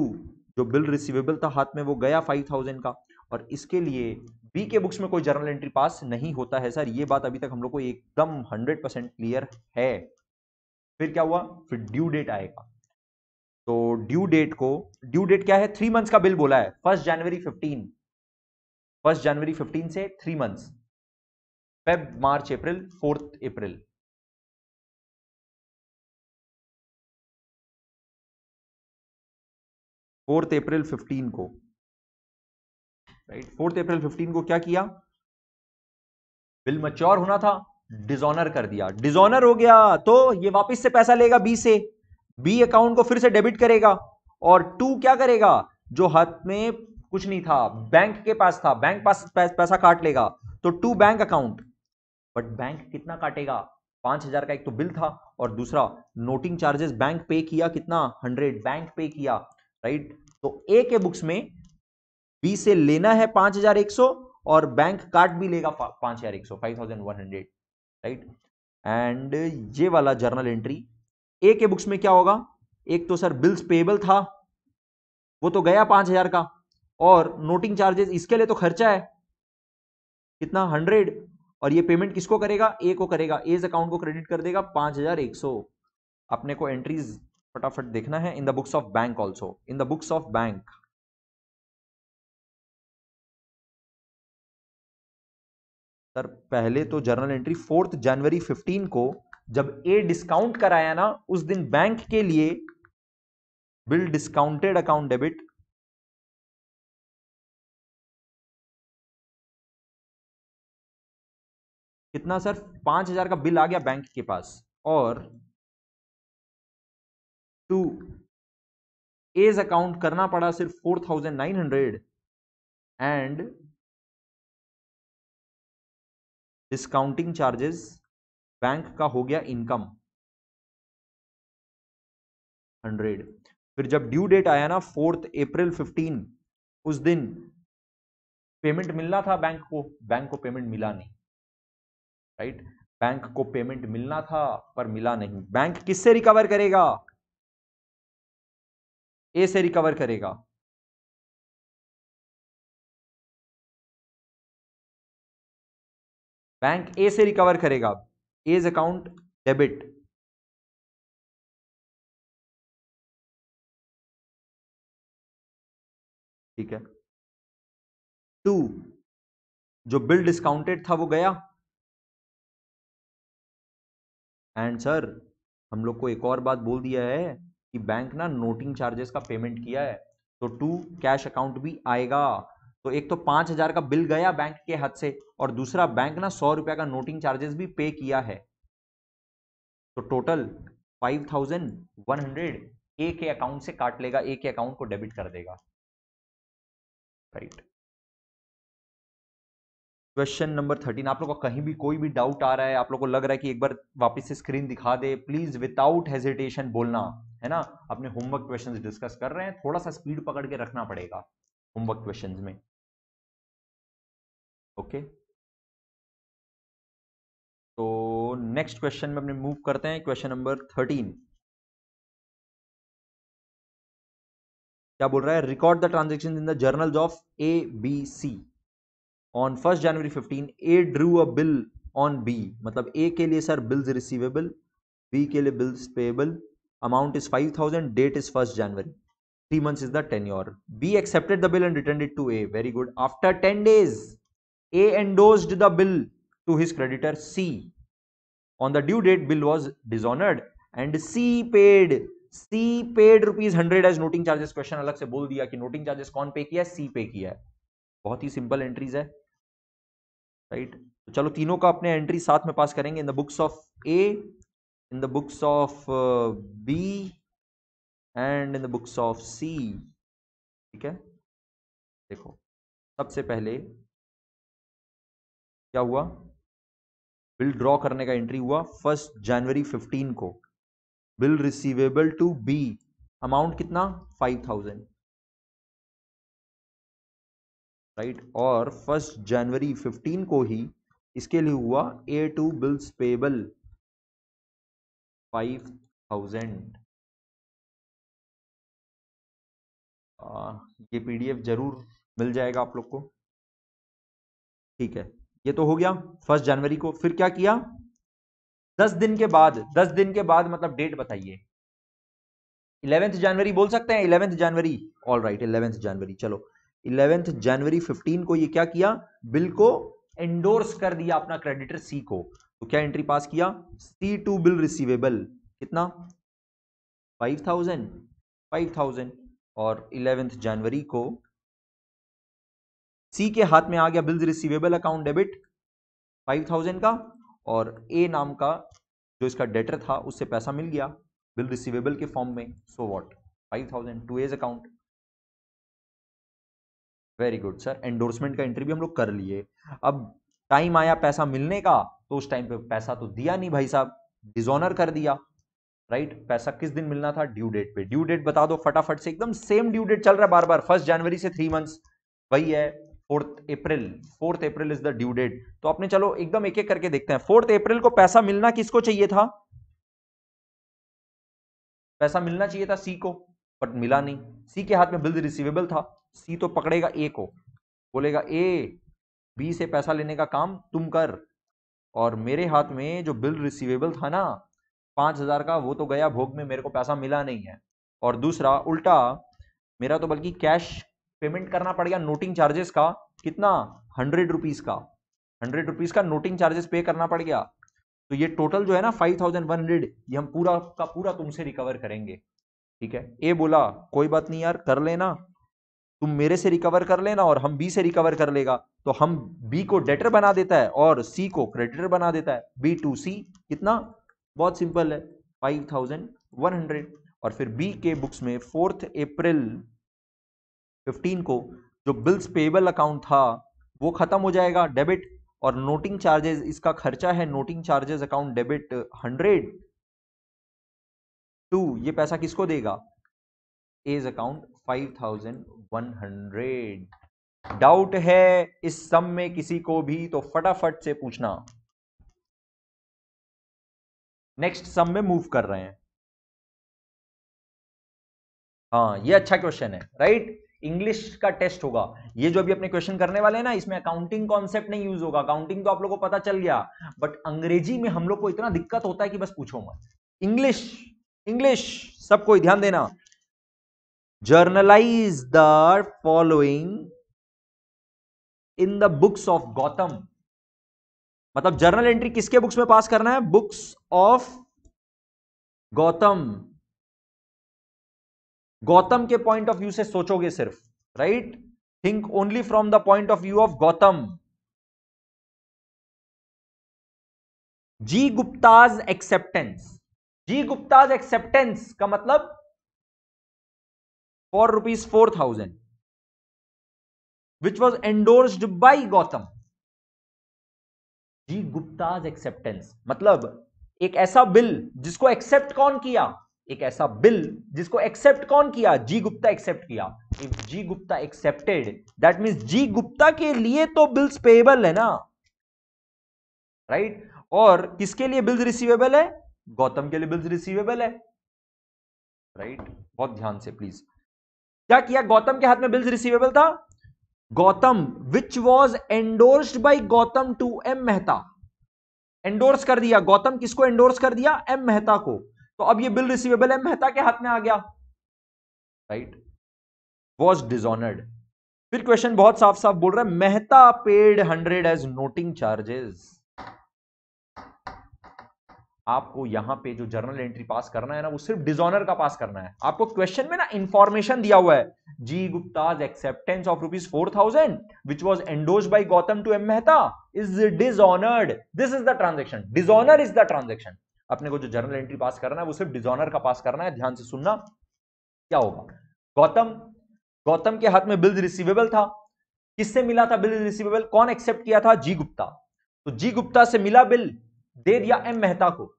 जो बिल रिसीवेबल था हाथ में वो गया 5000 का, और इसके लिए बी के बुक्स में कोई जर्नल एंट्री पास नहीं होता है सर। ये बात अभी तक हम लोग को एकदम 100% क्लियर है। फिर क्या हुआ, फिर ड्यू डेट आएगा। तो ड्यू डेट क्या है, 3 मंथ्स का बिल बोला है, 1 जनवरी 15 से 3 मंथ्स, फेब मार्च अप्रैल 4 अप्रैल। 4 अप्रैल 15 को, राइट, 4 अप्रैल 15 को क्या किया, बिल मैच्योर होना था, डिसऑनर कर दिया, डिसऑनर हो गया तो ये वापस से पैसा लेगा बी से, बी अकाउंट को फिर से डेबिट करेगा, और टू क्या करेगा, जो हाथ में कुछ नहीं था, बैंक के पास था, बैंक पास पैसा काट लेगा, तो to bank account, but bank कितना काटेगा, 5000 का एक तो बिल था, और दूसरा नोटिंग चार्जेस बैंक पे किया कितना, 100 बैंक पे किया, राइट। तो ए के बुक्स में बी से लेना है 5100, और बैंक काट भी लेगा 5100, 5100, राइट। एंड ये वाला जर्नल एंट्री ए के बुक्स में क्या होगा, एक तो सर बिल्स पेबल था, वो तो गया 5000 का, और नोटिंग चार्जेस इसके लिए तो खर्चा है कितना, 100, और ये पेमेंट किसको करेगा, ए को करेगा, एज अकाउंट को क्रेडिट कर देगा 5100। अपने को एंट्रीज फटाफट देखना है in the books of bank, also in the books of bank. Sir पहले तो जर्नल एंट्री 4 जनवरी 15 को जब ए डिस्काउंट कराया ना, उस दिन बैंक के लिए बिल डिस्काउंटेड अकाउंट डेबिट, कितना सर, 5000 का बिल आ गया बैंक के पास, और टू एज अकाउंट करना पड़ा सिर्फ 4900, एंड डिस्काउंटिंग चार्जेस बैंक का हो गया इनकम 100। फिर जब ड्यू डेट आया ना 4 अप्रैल 15, उस दिन पेमेंट मिलना था बैंक को पेमेंट मिला नहीं, राइट। बैंक को पेमेंट मिलना था पर मिला नहीं, बैंक किससे रिकवर करेगा, ए से रिकवर करेगा, बैंक ए से रिकवर करेगा, एज अकाउंट डेबिट, ठीक है। टू जो बिल डिस्काउंटेड था वो गया, एंड सर हम लोग को एक और बात बोल दिया है कि बैंक ना नोटिंग चार्जेस का पेमेंट किया है, तो टू कैश अकाउंट भी आएगा। तो एक तो 5000 का बिल गया बैंक के हाथ से, और दूसरा बैंक ना 100 रुपया का नोटिंग चार्जेस भी पे किया है, तो टोटल 5100 ए के अकाउंट से काट लेगा, ए के अकाउंट को डेबिट कर देगा, राइट। क्वेश्चन नंबर 13, आप लोग को कहीं भी कोई भी डाउट आ रहा है, आप लोग को लग रहा है कि एक बार वापस से स्क्रीन दिखा दे, प्लीज विदाउट हेजिटेशन बोलना, है ना। अपने होमवर्क क्वेश्चंस डिस्कस कर रहे हैं, थोड़ा सा स्पीड पकड़ के रखना पड़ेगा होमवर्क क्वेश्चंस में, ओके। तो नेक्स्ट क्वेश्चन में अपने मूव करते हैं, क्वेश्चन नंबर 13 क्या बोल रहा है, record the transaction in the journals of A B C on 1 January 15, A drew a bill on B, मतलब ए के लिए सर बिल्स रिसीवेबल, बी के लिए bills payable, amount is 5000, date is 1 January, 3 months is the tenure. B accepted the bill and returned it to A. Very good. After 10 days, A endorsed the bill to his creditor C. On the due date, bill was dishonored and C paid rupees 100 as noting charges. Question अलग से बोल दिया कि noting charges कौन पे किया है, C पे किया है। बहुत ही सिंपल एंट्रीज है, राइट। तो चलो तीनों का अपने एंट्री साथ में पास करेंगे, in the books of A, in the books of B, and in the books of C, ठीक है। देखो सबसे पहले क्या हुआ, बिल ड्रॉ करने का एंट्री हुआ 1 जनवरी 15 को। Bill receivable to B, amount कितना 5000, राइट। और 1 जनवरी 15 को ही इसके लिए हुआ ए टू बिल्स पेबल 5000। ये पीडीएफ जरूर मिल जाएगा आप लोग को, ठीक है। ये तो हो गया 1 जनवरी को। फिर क्या किया, 10 दिन के बाद, 10 दिन के बाद मतलब डेट बताइए। 11 जनवरी बोल सकते हैं, 11 जनवरी, ऑल राइट 11 जनवरी। चलो 11 जनवरी 15 को ये क्या किया, बिल को एंडोर्स कर दिया अपना क्रेडिटर सी को। तो क्या एंट्री पास किया, सी टू बिल रिसीवेबल कितना 5000। और 11 जनवरी को सी के हाथ में आ गया बिल्स रिसीवेबल अकाउंट डेबिट 5000 का, और ए नाम का जो इसका डेटर था उससे पैसा मिल गया बिल रिसीवेबल के फॉर्म में। So what 5000 to A's account. Very good sir, endorsement का एंट्री भी हम लोग कर लिए। अब टाइम आया पैसा मिलने का, तो उस टाइम पे पैसा तो दिया नहीं भाई साहब, डिसऑनर कर दिया, राइट। पैसा किस दिन मिलना था, ड्यू डेट पे। ड्यू डेट बता दो फटाफट से, एकदम सेम ड्यू डेट चल रहा है बार बार, 1 जनवरी से 3 मंथ्स वही है, 4 अप्रैल। 4 April is the due date. तो आपने चलो एकदम एक एक करके देखते हैं। 4 अप्रैल को पैसा मिलना किसको चाहिए था, पैसा मिलना चाहिए था सी को, बट मिला नहीं। सी के हाथ में बिल रिसीवेबल था, सी तो पकड़ेगा ए को, बोलेगा ए बी से पैसा लेने का काम तुम कर, और मेरे हाथ में जो बिल रिसीवेबल था ना 5000 का, वो तो गया भोग में, मेरे को पैसा मिला नहीं है। और दूसरा उल्टा, मेरा तो बल्कि कैश पेमेंट करना पड़ गया नोटिंग चार्जेस का, कितना 100 रुपीज का, 100 रुपीज का नोटिंग चार्जेस पे करना पड़ गया। तो ये टोटल जो है ना 5100, ये हम पूरा का पूरा तुमसे रिकवर करेंगे, ठीक है। ए बोला कोई बात नहीं यार, कर लेना, तुम मेरे से रिकवर कर लेना और हम बी से रिकवर कर लेगा। तो हम बी को डेटर बना देता है और सी को क्रेडिटर बना देता है, बी टू सी कितना, बहुत सिंपल है 5100। और फिर बी के बुक्स में 4 अप्रैल 15 को जो बिल्स पेबल अकाउंट था वो खत्म हो जाएगा डेबिट, और नोटिंग चार्जेस इसका खर्चा है, noting charges account debit 100 to, ये पैसा किसको देगा, एज अकाउंट 5100। डाउट है इस सम में किसी को भी तो फटाफट से पूछना। नेक्स्ट सम में मूव कर रहे हैं। हाँ ये अच्छा क्वेश्चन है, राइट। इंग्लिश का टेस्ट होगा ये, जो अभी अपने क्वेश्चन करने वाले हैं ना, इसमें अकाउंटिंग कॉन्सेप्ट नहीं यूज होगा। अकाउंटिंग तो आप लोगों को पता चल गया, बट अंग्रेजी में हम लोग को इतना दिक्कत होता है कि बस पूछो मत। इंग्लिश, इंग्लिश सबको ध्यान देना। Generalized the following in the books of Gautam, मतलब जर्नल एंट्री किसके बुक्स में पास करना है, बुक्स ऑफ गौतम। गौतम के पॉइंट ऑफ व्यू से सोचोगे सिर्फ, right. Think only from the point of view of Gautam. G Gupta's acceptance, G Gupta's acceptance का मतलब for ₹4000 which was endorsed by Gautam. G Gupta's acceptance मतलब एक ऐसा बिल जिसको एक्सेप्ट कौन किया, एक ऐसा बिल जिसको एक्सेप्ट कौन किया, जी गुप्ता एक्सेप्ट किया। If G Gupta accepted, that means G Gupta के लिए तो बिल्स पेएबल है ना, राइट। और किसके लिए बिल्स रिसीवेबल है, गौतम के लिए बिल्स रिसीवेबल है, राइट। बहुत ध्यान से प्लीज। क्या किया, गौतम के हाथ में बिल्स रिसीवेबल था, Gautam which was endorsed by Gautam to M Mehta, endorse कर दिया। गौतम किसको एंडोर्स कर दिया, एम मेहता को। तो अब ये बिल रिसीवेबल एम मेहता के हाथ में आ गया, राइट। Was dishonoured. फिर क्वेश्चन बहुत साफ साफ बोल रहा है, Mehta paid 100 as noting charges. आपको यहां पे जो जर्नल एंट्री पास करना है ना, वो सिर्फ डिसऑनर का पास करना है। आपको क्वेश्चन में ना इंफॉर्मेशन दिया हुआ है, G Gupta's acceptance of ₹4000 which was endorsed by Gautam to M Mehta is dishonoured, this is the transaction, dishonour is the transaction. अपने को जो जर्नल एंट्री पास करना है वो सिर्फ डिसऑनर का पास करना है। ध्यान से सुनना क्या होगा। गौतम के हाथ में बिल रिसीवेबल था, किससे मिला था बिल रिसीवेबल, कौन एक्सेप्ट किया था, जी गुप्ता। तो जी गुप्ता से मिला बिल, दे दिया एम मेहता को,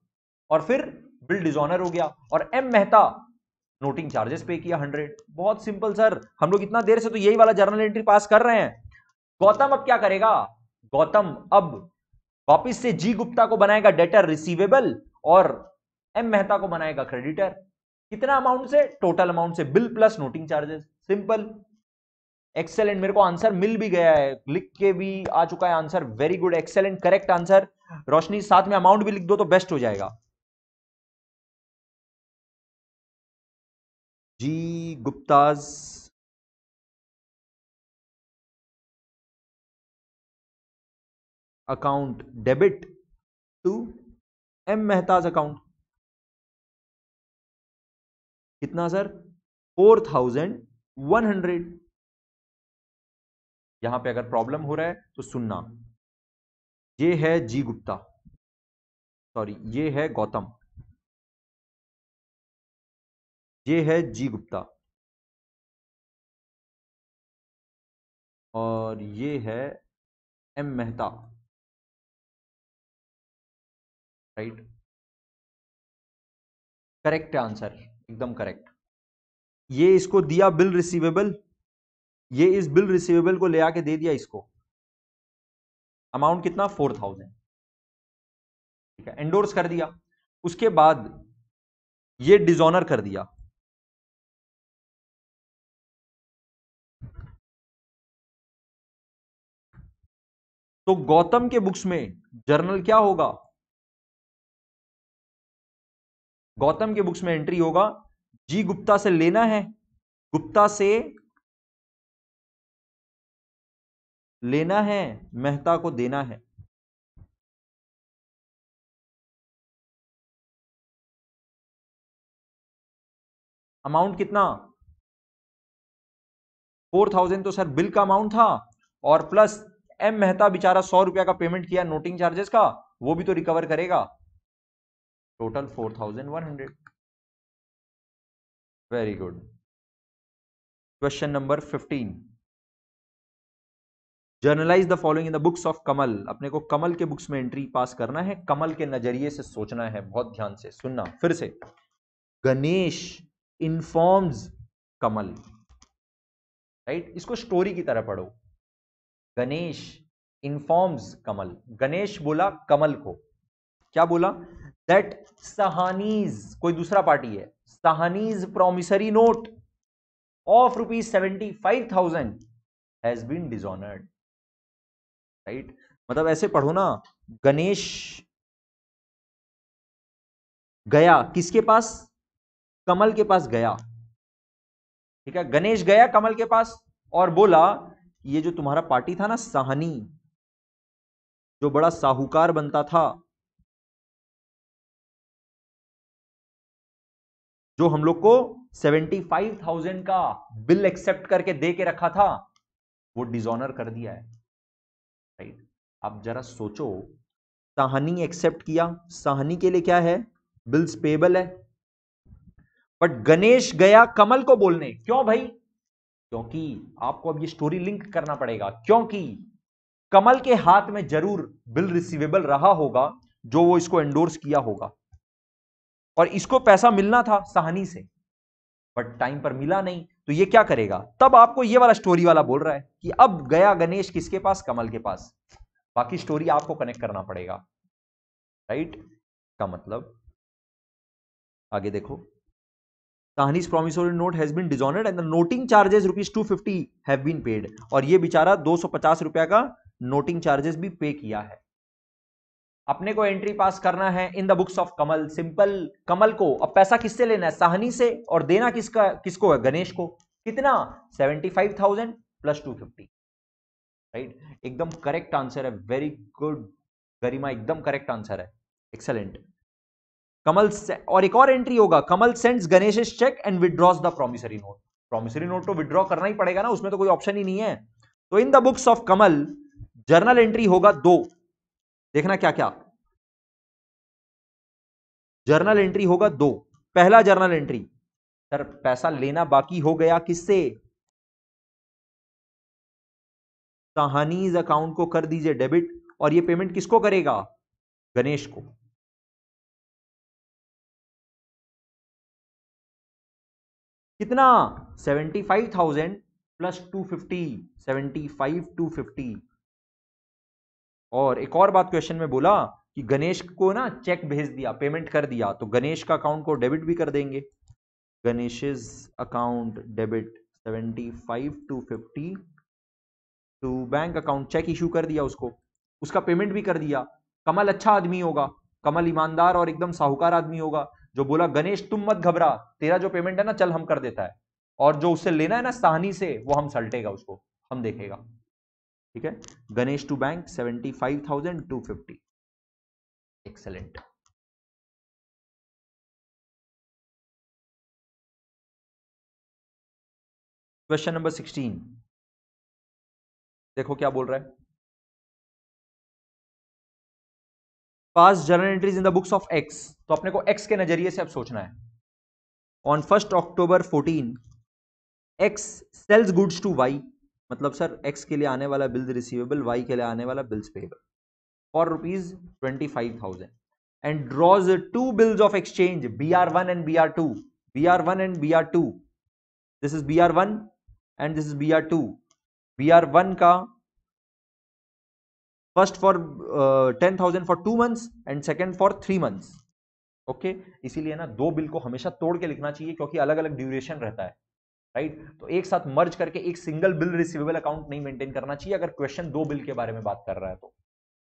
और फिर बिल डिसऑनर हो गया, और एम मेहता नोटिंग चार्जेस पे किया 100। बहुत सिंपल सर, हम लोग इतना देर से तो यही वाला जर्नल एंट्री पास कर रहे हैं। गौतम अब क्या करेगा? गौतम अब वापिस से जी गुप्ता को बनाएगा डेटर रिसीवेबल, और एम मेहता को बनाएगा क्रेडिटर। कितना अमाउंट से? टोटल अमाउंट से, bill plus noting charges. Simple, excellent. मेरे को आंसर मिल भी गया है, लिख के भी आ चुका है answer. Very good, excellent, correct answer. Roshni साथ में अमाउंट भी लिख दो तो बेस्ट हो जाएगा। G Gupta's account debit to M Mehta's account. कितना सर? 4100। यहां पे अगर प्रॉब्लम हो रहा है तो सुनना, ये है जी गुप्ता, सॉरी ये है गौतम, ये है जी गुप्ता, और ये है M Mehta, right? Correct answer, एकदम करेक्ट। ये इसको दिया बिल रिसीवेबल, ये इस बिल रिसीवेबल को ले आके दे दिया इसको। अमाउंट कितना? 4000। ठीक है, एंडोर्स कर दिया। उसके बाद ये डिसऑनर कर दिया। तो गौतम के बुक्स में जर्नल क्या होगा? गौतम के बुक्स में एंट्री होगा, जी गुप्ता से लेना है, गुप्ता से लेना है, मेहता को देना है। अमाउंट कितना? 4000 तो सर बिल का अमाउंट था, और प्लस एम मेहता बेचारा 100 रुपया का पेमेंट किया नोटिंग चार्जेस का, वो भी तो रिकवर करेगा। Total 4100। Very good. Question number 15, journalise the following in the books of Kamal. अपने को कमल के बुक्स में एंट्री पास करना है, कमल के नजरिए से सोचना है। बहुत ध्यान से सुनना फिर से। गणेश इन्फॉर्म्स कमल, राइट? इसको स्टोरी की तरह पढ़ो। गणेश इन्फॉर्म्स कमल, गणेश बोला कमल को, क्या बोला? दैट सहानीज, कोई दूसरा पार्टी है, Sahani's promissory note of ₹75,000 has been dishonoured, right? मतलब ऐसे पढ़ो ना, गणेश गया किसके पास? कमल के पास गया। ठीक है, गणेश गया कमल के पास और बोला, ये जो तुम्हारा पार्टी था ना साहनी, जो बड़ा साहूकार बनता था, जो हम लोग को 75,000 का बिल एक्सेप्ट करके दे के रखा था, वो डिसऑनर कर दिया है, राइट? अब जरा सोचो, साहनी एक्सेप्ट किया, साहनी के लिए क्या है? बिल्स पेबल है। बट गणेश गया कमल को बोलने, क्यों भाई? क्योंकि आपको अब ये स्टोरी लिंक करना पड़ेगा, क्योंकि कमल के हाथ में जरूर बिल रिसीवेबल रहा होगा जो वो इसको एंडोर्स किया होगा, और इसको पैसा मिलना था साहनी से, बट टाइम पर मिला नहीं, तो ये क्या करेगा? तब आपको ये वाला स्टोरी वाला बोल रहा है कि अब गया गणेश किसके पास? कमल के पास। बाकी स्टोरी आपको कनेक्ट करना पड़ेगा, राइट? का मतलब आगे देखो, Tahani's promissory note has been dishonored and the noting charges ₹250 have been paid, और ये बेचारा 250 रुपया का नोटिंग चार्जेस भी पे किया है। अपने को एंट्री पास करना है in the books of Kamal. Simple, Kamal को अब पैसा किससे लेना है? साहनी से, और देना किसका किसको है? गणेश को। कितना? 75,000 प्लस 250, राइट? एकदम करेक्ट आंसर है, वेरी गुड गरिमा, एकदम करेक्ट आंसर है, एक्सेलेंट। कमल से, और एक और एंट्री होगा, Kamal sends Ganesh cheque and withdraws the promissory note. Promissory note तो विड्रॉ करना ही पड़ेगा ना, उसमें तो कोई ऑप्शन ही नहीं है। तो इन the books of Kamal journal entry होगा 2। देखना क्या क्या जर्नल एंट्री होगा 2। पहला जर्नल एंट्री, सर पैसा लेना बाकी हो गया किससे? साहनीज अकाउंट को कर दीजिए डेबिट, और ये पेमेंट किसको करेगा? गणेश को। कितना? 75,000 प्लस 250, 75,250। और एक और बात क्वेश्चन में बोला कि गणेश को ना चेक भेज दिया, पेमेंट कर दिया, तो गणेश का अकाउंट को डेबिट भी कर देंगे। Ganesh's account debit 75,250 to bank account, cheque issue कर दिया उसको, उसका पेमेंट भी कर दिया। कमल अच्छा आदमी होगा, कमल ईमानदार और एकदम साहूकार आदमी होगा, जो बोला गणेश तुम मत घबरा, तेरा जो पेमेंट है ना चल हम कर देता है, और जो उससे लेना है ना साहनी से वो हम सल्टेगा, उसको हम देखेगा। ठीक है, Ganesh to bank 75,250। Excellent. Question number 16 देखो क्या बोल रहा है। Pass journal entries in the books of X, तो अपने को एक्स के नजरिए से अब सोचना है। On 1 October 14 X sales goods to Y, मतलब सर एक्स के लिए आने वाला बिल्स रिसीवेबल, वाई के लिए आने वाला bills payable for ₹25,000 and draws to bills of exchange BR1 and BR2, BR1 and BR2, this is BR1 and this is BR2। BR1 का first for 10,000 for 2 months and second for 3 months। Okay, इसीलिए ना दो बिल को हमेशा तोड़ के लिखना चाहिए, क्योंकि अलग अलग ड्यूरेशन रहता है, राइट। तो एक साथ मर्ज करके एक सिंगल बिल रिसीवेबल अकाउंट नहीं मेंटेन करना चाहिए अगर क्वेश्चन दो बिल के बारे में बात कर रहा है तो,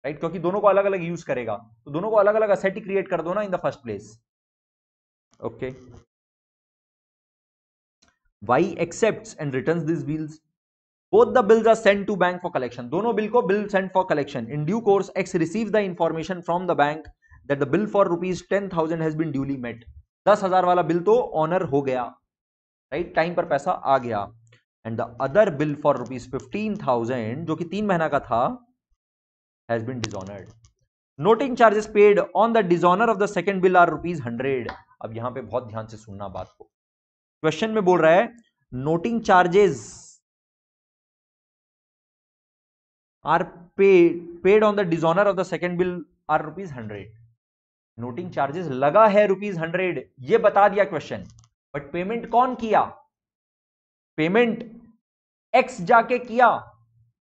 राइट, क्योंकि दोनों को अलग अलग यूज करेगा, तो दोनों को अलग अलग असेट ही क्रिएट कर दो ना in the first place. Okay, Y accepts and returns these bills. Both the bills are sent to bank for collection. दोनों बिल को bill sent for collection. In due course, X receives the information from the bank that the bill for ₹10,000 has been duly met. 10,000 वाला बिल तो ऑनर हो गया, राइट, टाइम पर पैसा आ गया। And the other bill for ₹15,000 जो कि 3 महीना का था has been dishonoured. Noting charges paid on the dishonour of the second bill are ₹100। अब यहां पे बहुत ध्यान से सुनना बात को, क्वेश्चन में बोल रहा है noting charges are paid on the dishonour of the second bill are ₹100। Noting charges लगा है ₹100, ये बता दिया क्वेश्चन, बट पेमेंट कौन किया? पेमेंट एक्स जाके किया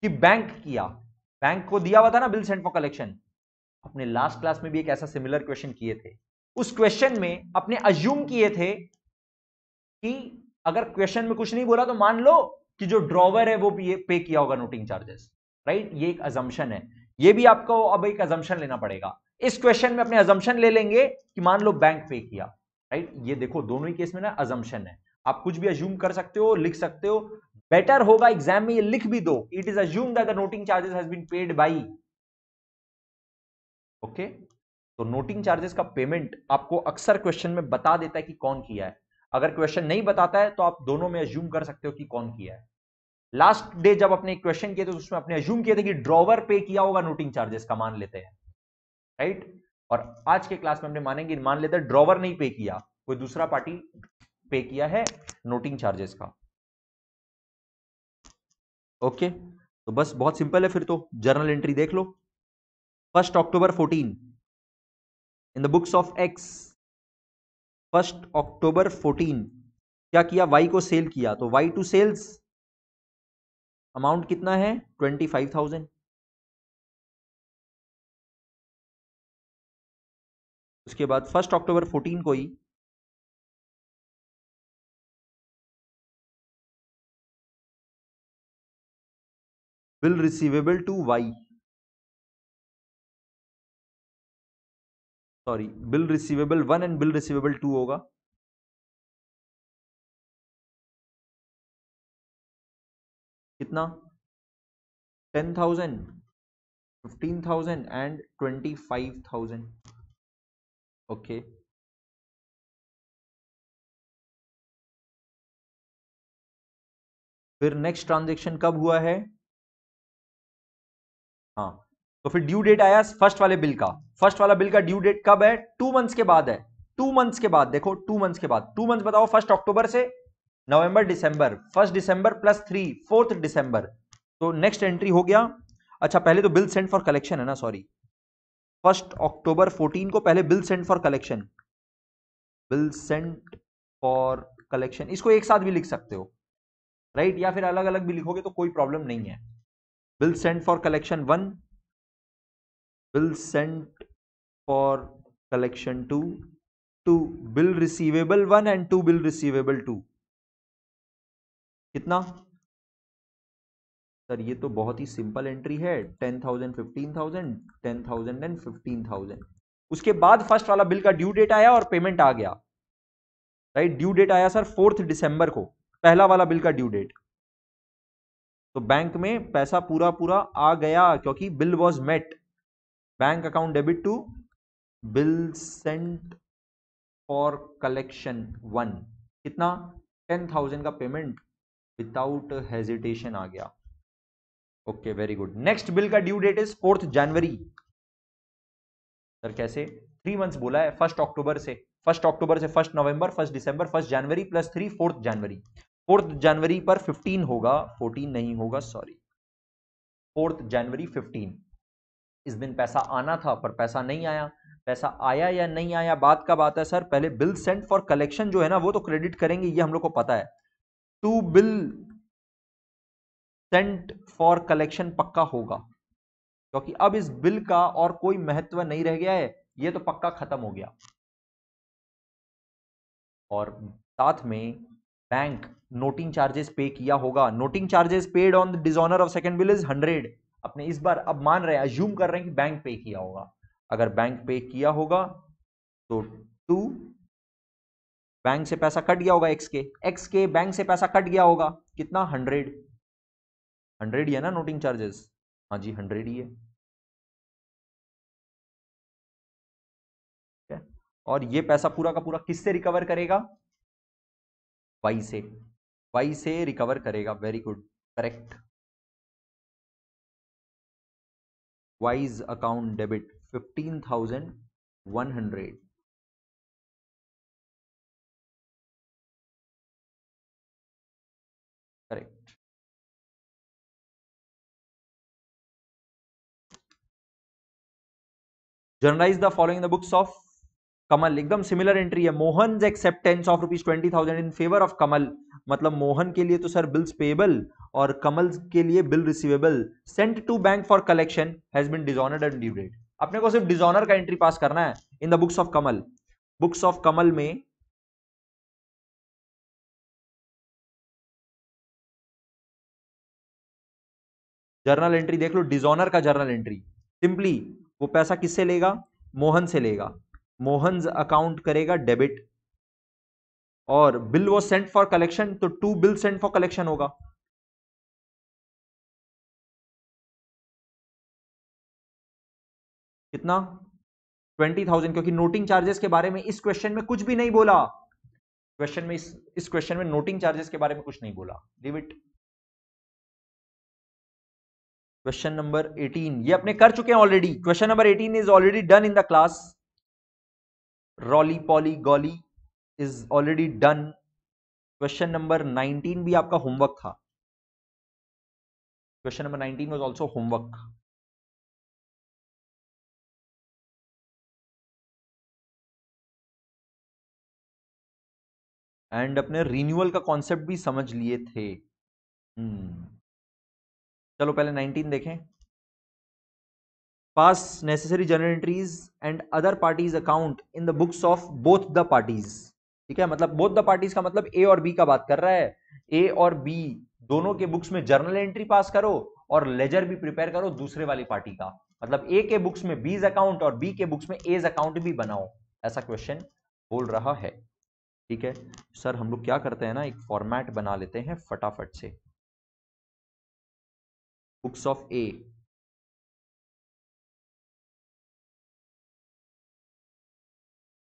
कि बैंक किया? बैंक को दिया हुआ था ना बिल सेंट फॉर कलेक्शन। अपने लास्ट क्लास में भी एक ऐसा सिमिलर क्वेश्चन किए थे, उस क्वेश्चन में अपने अज्यूम किए थे कि अगर क्वेश्चन में कुछ नहीं बोला तो मान लो कि जो ड्रॉवर है वो पे किया होगा नोटिंग चार्जेस, राइट। ये एक अजम्पशन है, ये भी आपको अब एक अजम्पशन लेना पड़ेगा। इस क्वेश्चन में अपने अजम्पशन ले लेंगे कि मान लो बैंक पे किया, राइट। ये देखो दोनों ही केस में ना अजम्पशन है, आप कुछ भी अज्यूम कर सकते हो, लिख सकते हो, बेटर होगा एग्जाम में ये लिख भी दो, it is assume that the noting charges has been paid by. Okay, तो नोटिंग चार्जेस का पेमेंट आपको अक्सर क्वेश्चन में बता देता है कि कौन किया है। अगर क्वेश्चन नहीं बताता है तो आप दोनों में अज्यूम कर सकते हो कि कौन किया है। लास्ट डे जब अपने क्वेश्चन किए थे तो उसमें अपने अज्यूम किए थे कि ड्रॉवर पे किया होगा नोटिंग चार्जेस का, मान लेते हैं, राइट। और आज के क्लास में हमने मानेंगे, मान लेते हैं ड्रॉवर नहीं पे किया, कोई दूसरा पार्टी पे किया है नोटिंग चार्जेस का। ओके, तो बस बहुत सिंपल है, फिर तो जर्नल एंट्री देख लो। 1 October 14 in the books of x, 1 October 14 क्या किया? वाई को सेल किया, तो वाई टू सेल्स अमाउंट कितना है? 25,000। उसके बाद 1 October 14 को ही bill receivable to Y, sorry, bill receivable 1 and bill receivable 2 होगा। कितना? 10,000, 15,000 एंड 25,000। ओके, फिर नेक्स्ट ट्रांजेक्शन कब हुआ है? हाँ, तो फिर ड्यू डेट आया फर्स्ट वाले बिल का, फर्स्ट वाला बिल का ड्यू डेट कब है? 2 मंथ्स के बाद है, 2 मंथ्स के बाद, देखो 2 मंथ्स के बाद, 2 मंथ्स बताओ, 1 अक्टूबर से नवंबर दिसंबर, 1 दिसंबर प्लस 3 4 दिसंबर, तो नेक्स्ट एंट्री हो गया। अच्छा, पहले तो बिल सेंट फॉर कलेक्शन है ना, सॉरी, 1 अक्टूबर 14 को पहले bill sent for collection, bill sent for collection, इसको एक साथ भी लिख सकते हो, राइट, या फिर अलग अलग भी लिखोगे तो कोई प्रॉब्लम नहीं है। Bill sent for collection 1, bill sent for collection 2, to bill receivable 1 and to bill receivable 2। कितना सर? ये तो बहुत ही सिंपल एंट्री है, 10,000, 15,000, 10,000 एंड 15,000। उसके बाद फर्स्ट वाला बिल का ड्यू डेट आया और पेमेंट आ गया, राइट। ड्यू डेट आया सर 4 दिसंबर को, पहला वाला बिल का ड्यू डेट। तो बैंक में पैसा पूरा पूरा आ गया क्योंकि bill was met. Bank account debit to bill sent for collection 1, कितना? 10,000 का पेमेंट विदाउट हेजिटेशन आ गया। Okay, very good. Next bill का due date is 4 January. Sir कैसे? 3 मंथ्स बोला है, 1 अक्टूबर से 1 अक्टूबर से 1 नवंबर, 1 दिसंबर, 1 जनवरी प्लस 3 4 जनवरी। 4 जनवरी पर 15 होगा, 14 नहीं होगा, सॉरी, 4 जनवरी 15। इस दिन पैसा आना था पर पैसा नहीं आया। पैसा आया या नहीं आया बात का बात है सर, पहले बिल सेंट फॉर कलेक्शन जो है ना वो तो क्रेडिट करेंगे, ये हम लोग को पता है। To bill sent for collection पक्का होगा क्योंकि अब इस बिल का और कोई महत्व नहीं रह गया है, ये तो पक्का खत्म हो गया। और साथ में बैंक नोटिंग चार्जेस पे किया होगा। Noting charges paid on the dishonour of second bill is 100। अपने इस बार अब मान रहे हैं, अज्यूम कर रहे हैं कि बैंक पे किया होगा। अगर बैंक पे किया होगा तो 2, बैंक से पैसा कट गया होगा एक्स के बैंक से पैसा कट गया होगा, कितना? 100। 100 ही है ना नोटिंग चार्जेस? हाँ जी, 100 ही है। और ये पैसा पूरा का पूरा किससे रिकवर करेगा? वाई से, वाई से रिकवर करेगा। Very good, correct. Y's account debit 15,100। Correct. Journalise the following the books of Kamal. एकदम सिमिलर एंट्री है। Mohan acceptance of ₹20,000 in favour of Kamal. मतलब मोहन के लिए तो सर बिल्स पेएबल और कमल के लिए bill receivable sent to bank for collection has been dishonoured and due date. अपने को सिर्फ डिसऑनर का एंट्री पास करना है in the books of Kamal. Books of Kamal में जर्नल एंट्री देख लो, डिसऑनर का जर्नल एंट्री सिंपली वो पैसा किससे लेगा? मोहन से लेगा। मोहन अकाउंट करेगा डेबिट और बिल वो सेंट फॉर कलेक्शन तो to bill sent for collection होगा। कितना? 20,000, क्योंकि नोटिंग चार्जेस के बारे में इस क्वेश्चन में कुछ भी नहीं बोला। क्वेश्चन में इस क्वेश्चन में नोटिंग चार्जेस के बारे में कुछ नहीं बोला। Leave it. क्वेश्चन नंबर 18 ये अपने कर चुके हैं already. Question number 18 is already done in the class. Rolly Polly Golly is already done. Question number 19 भी आपका होमवर्क था। Question number 19 was also homework. And अपने रिन्यूअल का कॉन्सेप्ट भी समझ लिए थे। चलो पहले 19 देखें। Pass necessary journal entries and other parties account in the books of both the parties. ठीक है, मतलब बोथ द पार्टीज का मतलब ए और बी का बात कर रहा है। ए और बी दोनों के बुक्स में जर्नल एंट्री पास करो और लेजर भी प्रिपेयर करो दूसरे वाली पार्टी का। मतलब ए के बुक्स में बीज अकाउंट और बी के बुक्स में एज अकाउंट भी बनाओ, ऐसा क्वेश्चन बोल रहा है। ठीक है सर, हम लोग क्या करते हैं ना, एक फॉर्मेट बना लेते हैं फटाफट से। बुक्स ऑफ ए,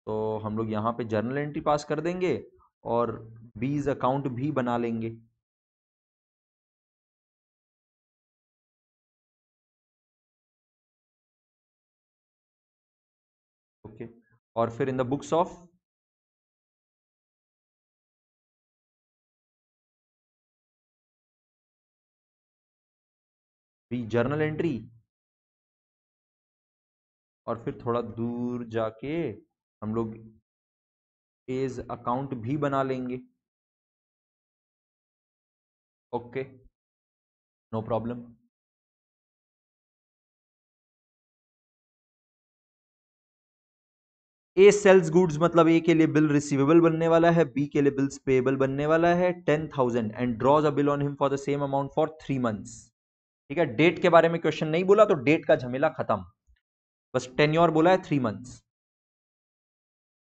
तो हम लोग यहाँ पे जर्नल एंट्री पास कर देंगे और बीज अकाउंट भी बना लेंगे। ओके, और फिर in the books of B journal entry और फिर थोड़ा दूर जाके हम लोग एज अकाउंट भी बना लेंगे। Okay, no problem. A sales goods मतलब ए के लिए बिल रिसीवेबल बनने वाला है, बी के लिए बिल्स पेएबल बनने वाला है 10,000 and draws a bill on him for the same amount for 3 months. ठीक है, डेट के बारे में क्वेश्चन नहीं बोला तो डेट का झमेला खत्म, बस टेन्योर बोला है 3 months.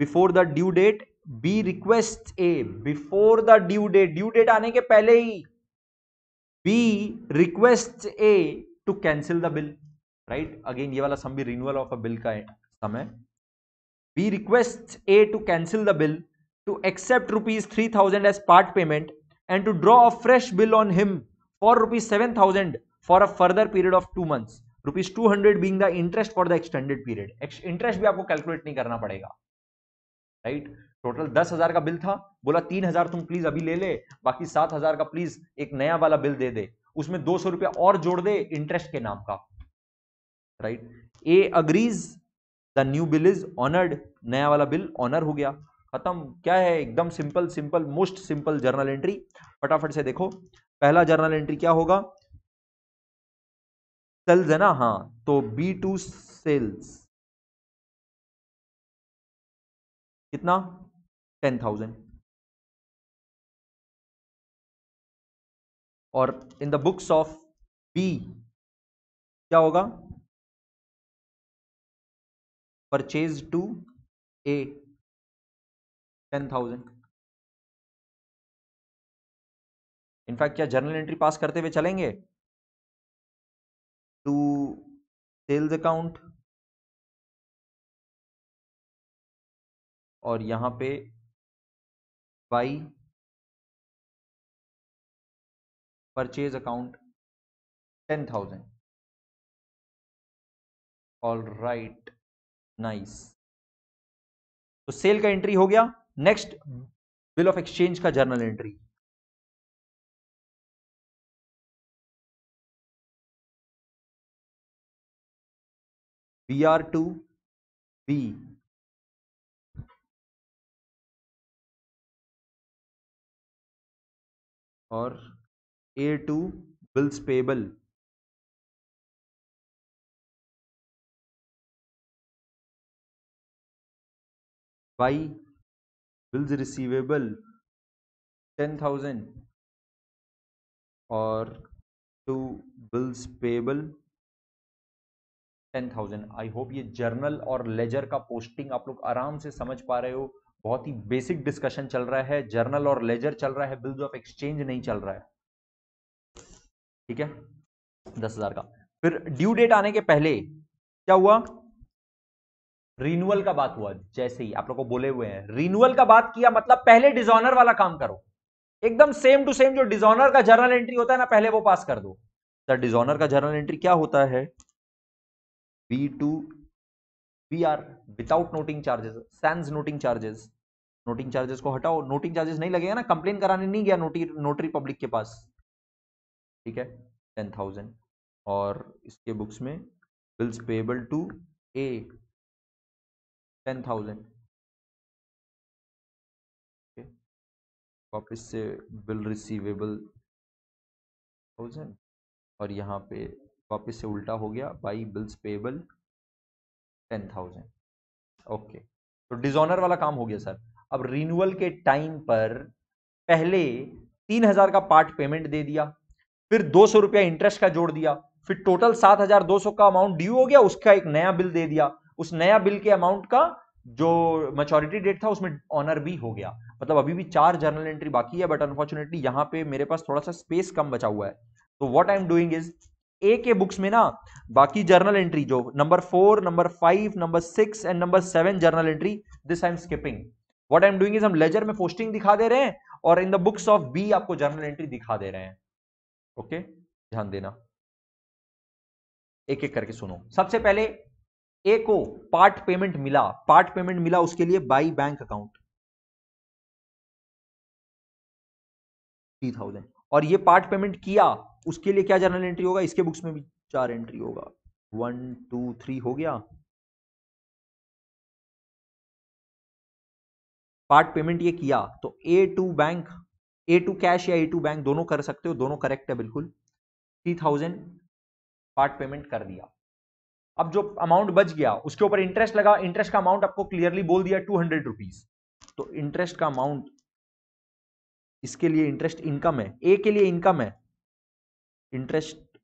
Before the due date B request A, before the due date आने के पहले ही B request A to cancel the bill. Right, again ये वाला सम भी रिन्यूअल ऑफ अ बिल का सम है। B requests A to cancel the bill, to accept rupees 3,000 as part payment, and to draw a fresh bill on him for rupees 7,000 for a further period of 2 months. Rupees 200 being the interest for the extended period. Interest भी आपको कैलकुलेट नहीं करना पड़ेगा, राइट। टोटल 10,000 का बिल था, बोला 3,000 तुम प्लीज अभी ले ले, बाकी 7,000 का प्लीज एक नया वाला बिल दे दे, उसमें 200 रुपया और जोड़ दे इंटरेस्ट के नाम का, right. A agrees, the new bill is honoured, नया वाला बिल ऑनर हो गया, खत्म। क्या है, एकदम simple simple, most simple journal entry. फटाफट से देखो, पहला जर्नल एंट्री क्या होगा, सेल्स है ना, हाँ, तो B2 सेल्स कितना, 10,000। और in the books of B क्या होगा, परचेज टू ए 10,000। इनफैक्ट क्या जर्नल एंट्री पास करते हुए चलेंगे, टू सेल्स अकाउंट, और यहां पे by purchase account 10,000। All right, nice. तो सेल का एंट्री हो गया। नेक्स्ट, बिल ऑफ एक्सचेंज का journal entry. BR to B और A to bills payable, by bills receivable 10,000 और to bills payable 10,000। I hope ये जर्नल और लेजर का पोस्टिंग आप लोग आराम से समझ पा रहे हो। बहुत ही बेसिक डिस्कशन चल रहा है, जर्नल और लेजर चल रहा है, बिल्स ऑफ एक्सचेंज नहीं चल रहा है, ठीक है। 10,000 का, फिर ड्यू डेट आने के पहले क्या हुआ, रिन्यूअल का बात हुआ। जैसे ही आप लोग को बोले हुए हैं रिन्यूअल का बात किया, मतलब पहले डिजॉनर वाला काम करो, एकदम सेम टू सेम जो डिजॉनर का जर्नल एंट्री होता है ना, पहले वो पास कर दो। सर डिजॉनर का जर्नल एंट्री क्या होता है, B2 BR without noting charges, sans noting charges. Noting charges को हटाओ, नोटिंग चार्जेस नहीं लगेगा ना, कंप्लेन कराने नहीं गया नोटरी पब्लिक के पास, ठीक है। 10,000 और इसके बुक्स में बिल्स पेबल टू ए 10,000, वापस से बिल रिसीवेबल 1,000 और यहाँ पे वापस से उल्टा हो गया, बाई बिल्स पेबल 10,000। ओके, तो डिजॉनर वाला काम हो गया सर। अब रिन्यूअल के टाइम पर पहले 3,000 का पार्ट पेमेंट दे दिया, फिर 200 रुपया इंटरेस्ट का जोड़ दिया, फिर टोटल 7,200 का अमाउंट ड्यू हो गया, उसका एक नया बिल दे दिया, उस नया बिल के अमाउंट का जो मैच्योरिटी डेट था उसमें ऑनर भी हो गया। मतलब अभी भी 4 जर्नल एंट्री बाकी है, बट अनफॉर्चुनेटली यहां पे मेरे पास थोड़ा सा स्पेस कम बचा हुआ है। तो what I am doing is, A के बुक्स में ना बाकी जर्नल एंट्री जो number 4, number 5, number 6 and number 7 journal entry, this I am skipping. What I am doing is, हम लेजर में पोस्टिंग दिखा दे रहे हैं और in the books of B आपको जर्नल एंट्री दिखा दे रहे हैं। ओके, ध्यान देना, एक एक करके सुनो। सबसे पहले ए को पार्ट पेमेंट मिला, पार्ट पेमेंट मिला, उसके लिए बाई बैंक अकाउंट 3,000, और ये पार्ट पेमेंट किया उसके लिए क्या जर्नल एंट्री होगा, इसके बुक्स में भी 4 एंट्री होगा, 1 2 3 हो गया, पार्ट पेमेंट ये किया तो A to bank, A to cash या ए टू बैंक दोनों कर सकते हो, दोनों करेक्ट है बिल्कुल। 3000 पार्ट पेमेंट कर दिया। अब जो अमाउंट बच गया उसके ऊपर इंटरेस्ट लगा, इंटरेस्ट का अमाउंट आपको क्लियरली बोल दिया 200 रुपीज। तो इंटरेस्ट का अमाउंट, इसके लिए इंटरेस्ट इनकम है, ए के लिए इनकम है, इंटरेस्ट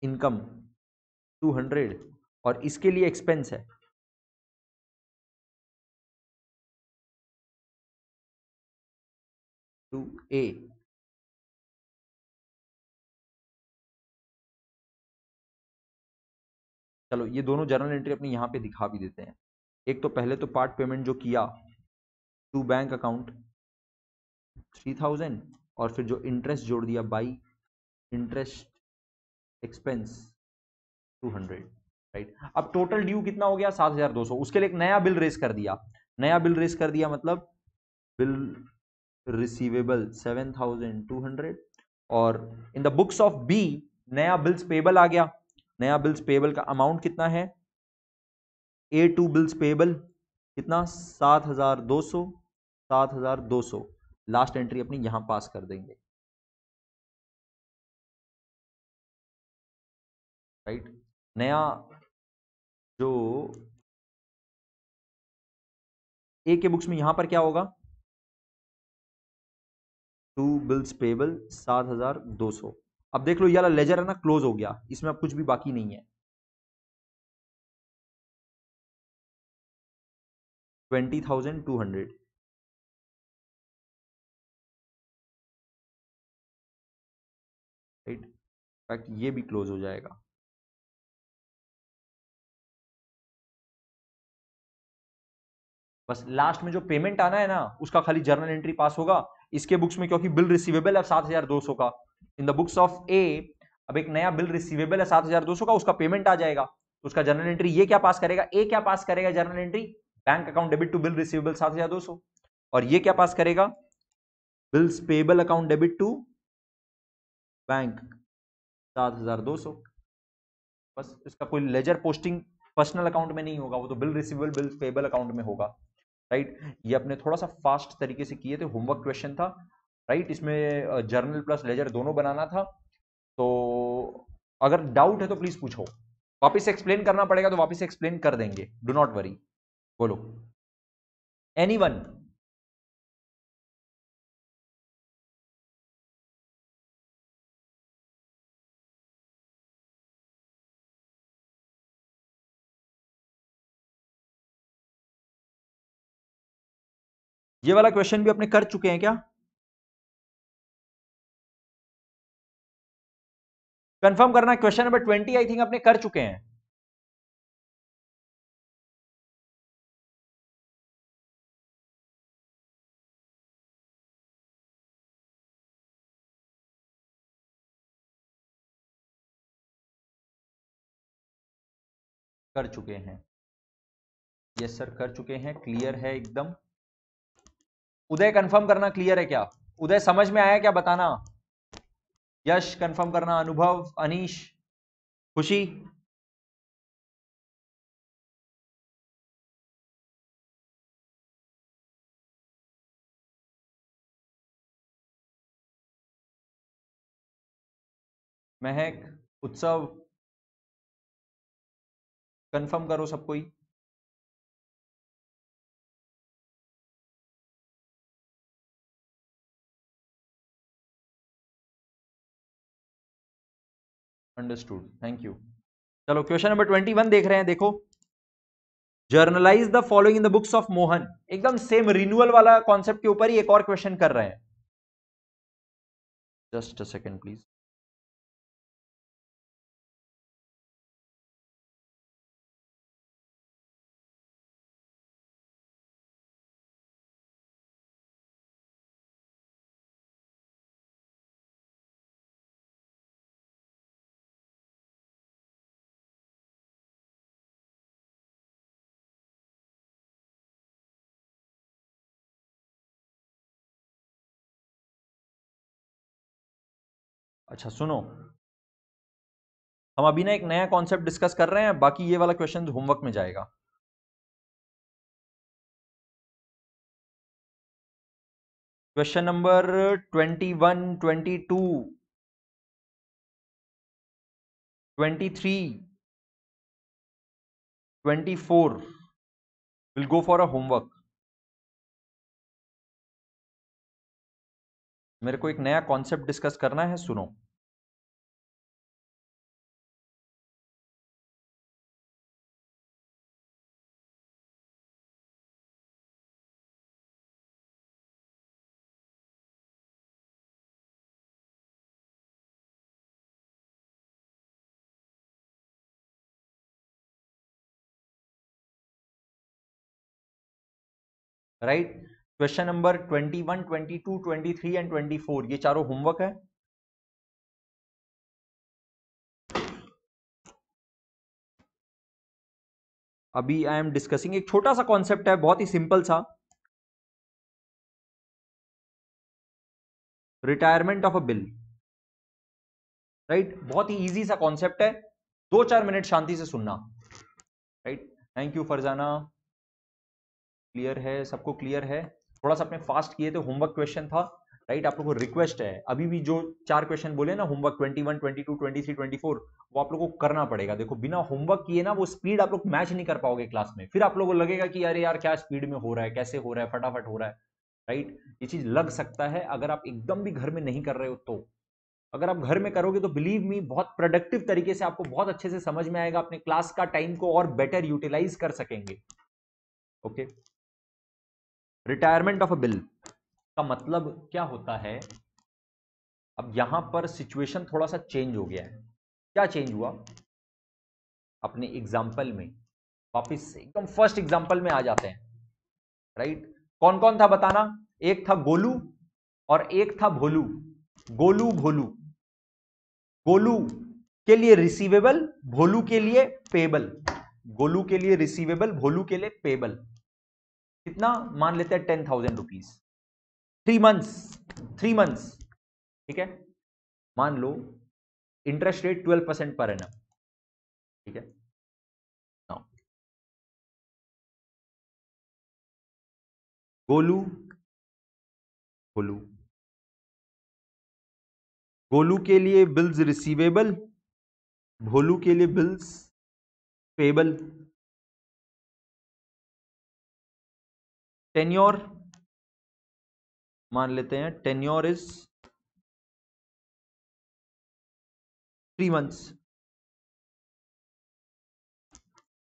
इनकम 200, और इसके लिए एक्सपेंस है टू ए। चलो ये दोनों जर्नल एंट्री अपनी यहां पे दिखा भी देते हैं। एक तो पहले तो पार्ट पेमेंट जो किया टू बैंक अकाउंट 3000, और फिर जो इंटरेस्ट जोड़ दिया बाई इंटरेस्ट एक्सपेंस 200, राइट। अब टोटल ड्यू कितना हो गया 7200, उसके लिए एक नया बिल रेस कर दिया। नया बिल रेस कर दिया मतलब बिल रिसीवेबल 7200, और in the books of B नया बिल्स पेबल आ गया। नया बिल्स पेबल का अमाउंट कितना है, ए टू बिल्स पेबल कितना 7200, 7200। लास्ट एंट्री अपनी यहां पास कर देंगे, राइट। नया जो ए के बुक्स में यहां पर क्या होगा, टू बिल्स पेबल 7200। अब देख लो ये वाला लेजर है ना, क्लोज हो गया, इसमें अब कुछ भी बाकी नहीं है। 20,200, राइट। इनफैक्ट ये भी क्लोज हो जाएगा। बस लास्ट में जो पेमेंट आना है ना उसका खाली जर्नल एंट्री पास होगा। इसके बुक्स में क्योंकि बिल रिसीवेबल है 7200 का, इन द बुक्स ऑफ ए अब एक नया बिल रिसीवेबल है 7200 का, उसका पेमेंट आ जाएगा, तो उसका जर्नल एंट्री ये क्या पास करेगा, ए क्या पास करेगा journal entry, bank account debit to bill receivable 7200, और ये क्या पास करेगा, bills payable account debit to bank 7200। बस इसका कोई लेजर पोस्टिंग पर्सनल अकाउंट में नहीं होगा, वो तो bill receivable bill payable account में होगा, राइट। ये अपने थोड़ा सा फास्ट तरीके से किए थे, होमवर्क क्वेश्चन था, राइट। इसमें जर्नल प्लस लेजर दोनों बनाना था। तो अगर डाउट है तो प्लीज पूछो, वापस एक्सप्लेन करना पड़ेगा तो वापस एक्सप्लेन कर देंगे, डू नॉट वरी। बोलो एनीवन। ये वाला क्वेश्चन भी अपने कर चुके हैं क्या, कंफर्म करना। क्वेश्चन नंबर 20 आई थिंक अपने कर चुके हैं। कर चुके हैं, यस सर कर चुके हैं, क्लियर है एकदम। उदय कंफर्म करना क्लियर है क्या, उदय समझ में आया क्या बताना, यश कंफर्म करना, अनुभव, अनीश, खुशी। महक, उत्सव, कंफर्म करो सब कोई। Understood, thank you. चलो क्वेश्चन नंबर 21 देख रहे हैं, देखो। Generalized the following in the books of Mohan, एकदम सेम रिन्यूअल वाला कॉन्सेप्ट के ऊपर ही एक और क्वेश्चन कर रहे हैं। Just a second please. अच्छा सुनो, हम अभी ना एक नया कॉन्सेप्ट डिस्कस कर रहे हैं, बाकी ये वाला क्वेश्चन होमवर्क में जाएगा। Question number 21, 22, 23, 24 will go for a homework. मेरे को एक नया कॉन्सेप्ट डिस्कस करना है, सुनो। राइट, क्वेश्चन नंबर 21, 22, 23 एंड 24 ये चारों होमवर्क है। अभी आई एम डिस्कसिंग एक छोटा सा कॉन्सेप्ट है, बहुत ही सिंपल सा, retirement of a bill. Right, बहुत ही इजी सा कॉन्सेप्ट है, 2-4 मिनट शांति से सुनना। Right, thank you Farzana, clear है, सबको क्लियर है। थोड़ा सा अपने फास्ट किए थे, होमवर्क क्वेश्चन था। राइट, आप लोगों को रिक्वेस्ट है, अभी भी जो 4 क्वेश्चन बोले ना होमवर्क 21, 22, 23, 24, वो आप लोगों को करना पड़ेगा। देखो बिना होमवर्क किए ना वो स्पीड आप लोग मैच नहीं कर पाओगे क्लास में, फिर आप लोगों को लगेगा कि अरे यार क्या स्पीड में हो रहा है, कैसे हो रहा है, फटाफट हो रहा है। राइट, ये चीज लग सकता है अगर आप एकदम भी घर में नहीं कर रहे हो तो। अगर आप घर में करोगे तो बिलीव मी बहुत प्रोडक्टिव तरीके से आपको बहुत अच्छे से समझ में आएगा, अपने क्लास का टाइम को और बेटर यूटिलाइज कर सकेंगे। Okay, retirement of a bill का मतलब क्या होता है? अब यहां पर सिचुएशन थोड़ा सा चेंज हो गया है। क्या चेंज हुआ? अपने एग्जाम्पल में वापस एकदम फर्स्ट एग्जाम्पल में आ जाते हैं। राइट, कौन कौन था बताना? एक था गोलू और एक था भोलू। गोलू भोलू, गोलू के लिए रिसीवेबल, भोलू के लिए पेबल। गोलू के लिए रिसीवेबल, भोलू के लिए पेबल। कितना मान लेते हैं? 10,000 रुपीज, 3 मंथ्स, 3 मंथ्स। ठीक है, मान लो इंटरेस्ट रेट 12% पर एनम। ठीक है, नाउ गोलू भोलू, गोलू के लिए बिल्स रिसीवेबल, भोलू के लिए बिल्स पेबल। टेन्योर मान लेते हैं, tenure is 3 months.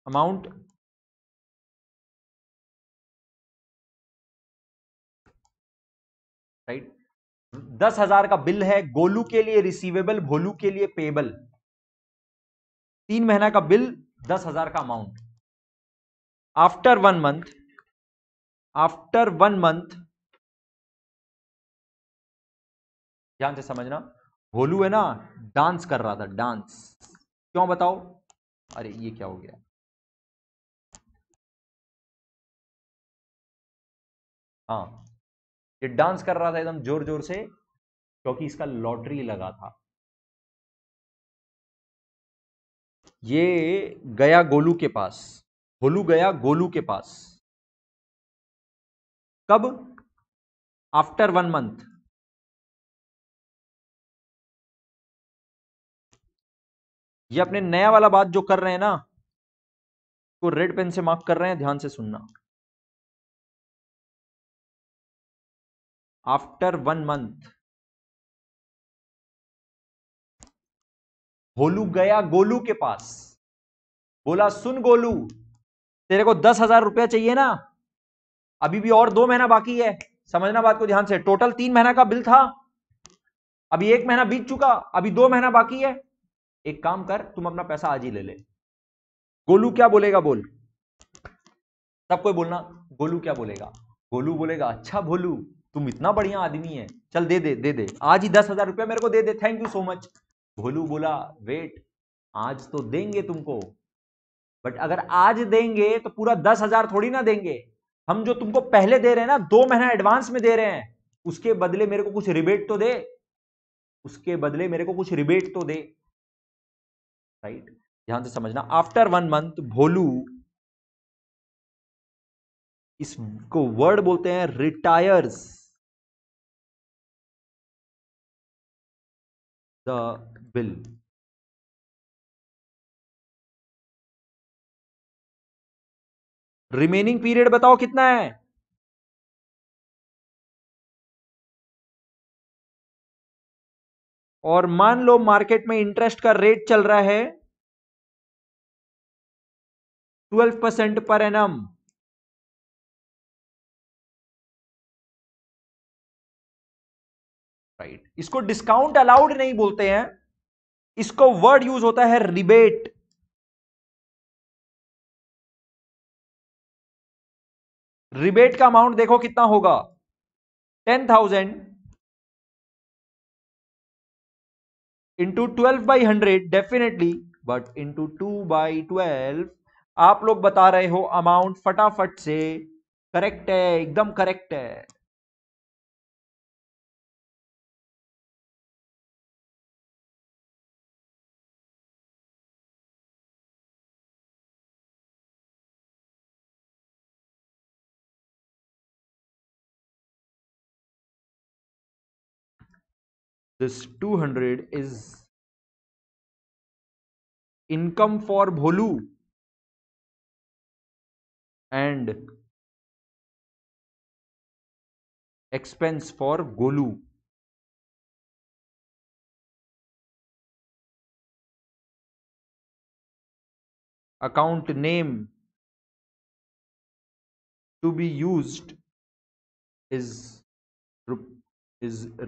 Amount right, 10,000 का बिल है, गोलू के लिए रिसीवेबल, भोलू के लिए पेबल। 3 महीना का बिल, 10,000 का amount. After 1 month, after 1 month, ध्यान से समझना, भोलू है ना डांस कर रहा था, डांस। क्यों बताओ? अरे ये क्या हो गया? हाँ, ये डांस कर रहा था एकदम जोर जोर से क्योंकि इसका लॉटरी लगा था। ये गया गोलू के पास, भोलू गया गोलू के पास। कब? After 1 month. ये अपने नया वाला बात जो कर रहे हैं ना, को रेड पेन से मार्क कर रहे हैं, ध्यान से सुनना। आफ्टर 1 मंथ भोलू गया गोलू के पास, बोला सुन गोलू, तेरे को 10,000 रुपया चाहिए ना, अभी भी और 2 महीना बाकी है। समझना बात को ध्यान से, टोटल 3 महीना का बिल था, अभी 1 महीना बीत चुका, अभी 2 महीना बाकी है। एक काम कर, तुम अपना पैसा आज ही ले ले। गोलू क्या बोलेगा बोल, सबको बोलना। गोलू क्या बोलेगा? गोलू बोलेगा अच्छा भोलू, तुम इतना बढ़िया आदमी है, चल दे दे दे दे, आज ही 10,000 रुपया मेरे को दे दे, थैंक यू सो मच। भोलू बोला वेट, आज तो देंगे तुमको, बट अगर आज देंगे तो पूरा 10,000 थोड़ी ना देंगे, हम जो तुमको पहले दे रहे हैं ना, 2 महीना एडवांस में दे रहे हैं, उसके बदले मेरे को कुछ रिबेट तो दे, उसके बदले मेरे को कुछ रिबेट तो दे। राइट, ध्यान से समझना, आफ्टर 1 मंथ भोलू, इसको वर्ड बोलते हैं retires. The bill. Remaining period बताओ कितना है? और मान लो मार्केट में इंटरेस्ट का रेट चल रहा है 12% पर एनम। राइट, इसको डिस्काउंट अलाउड नहीं बोलते हैं, इसको वर्ड यूज होता है रिबेट। रिबेट का अमाउंट देखो कितना होगा, 10,000 इंटू 12/100 डेफिनेटली, बट इंटू 2/12 आप लोग बता रहे हो अमाउंट फटाफट से। करेक्ट है, एकदम करेक्ट है। This 200 is income for Bholu and expense for Golu. Account name to be used is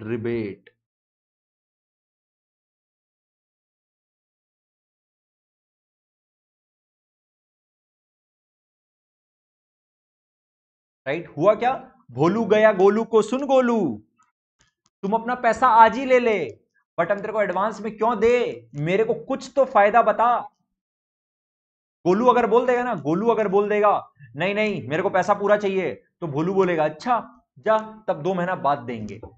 rebate. Right, हुआ क्या? भोलू गया गोलू को, सुन गोलू तुम अपना पैसा आज ही ले ले, बट हम तेरे को एडवांस में क्यों दे, मेरे को कुछ तो फायदा बता। गोलू अगर बोल देगा ना, गोलू अगर बोल देगा नहीं नहीं मेरे को पैसा पूरा चाहिए, तो भोलू बोलेगा अच्छा जा, तब 2 महीना बाद देंगे। ठीक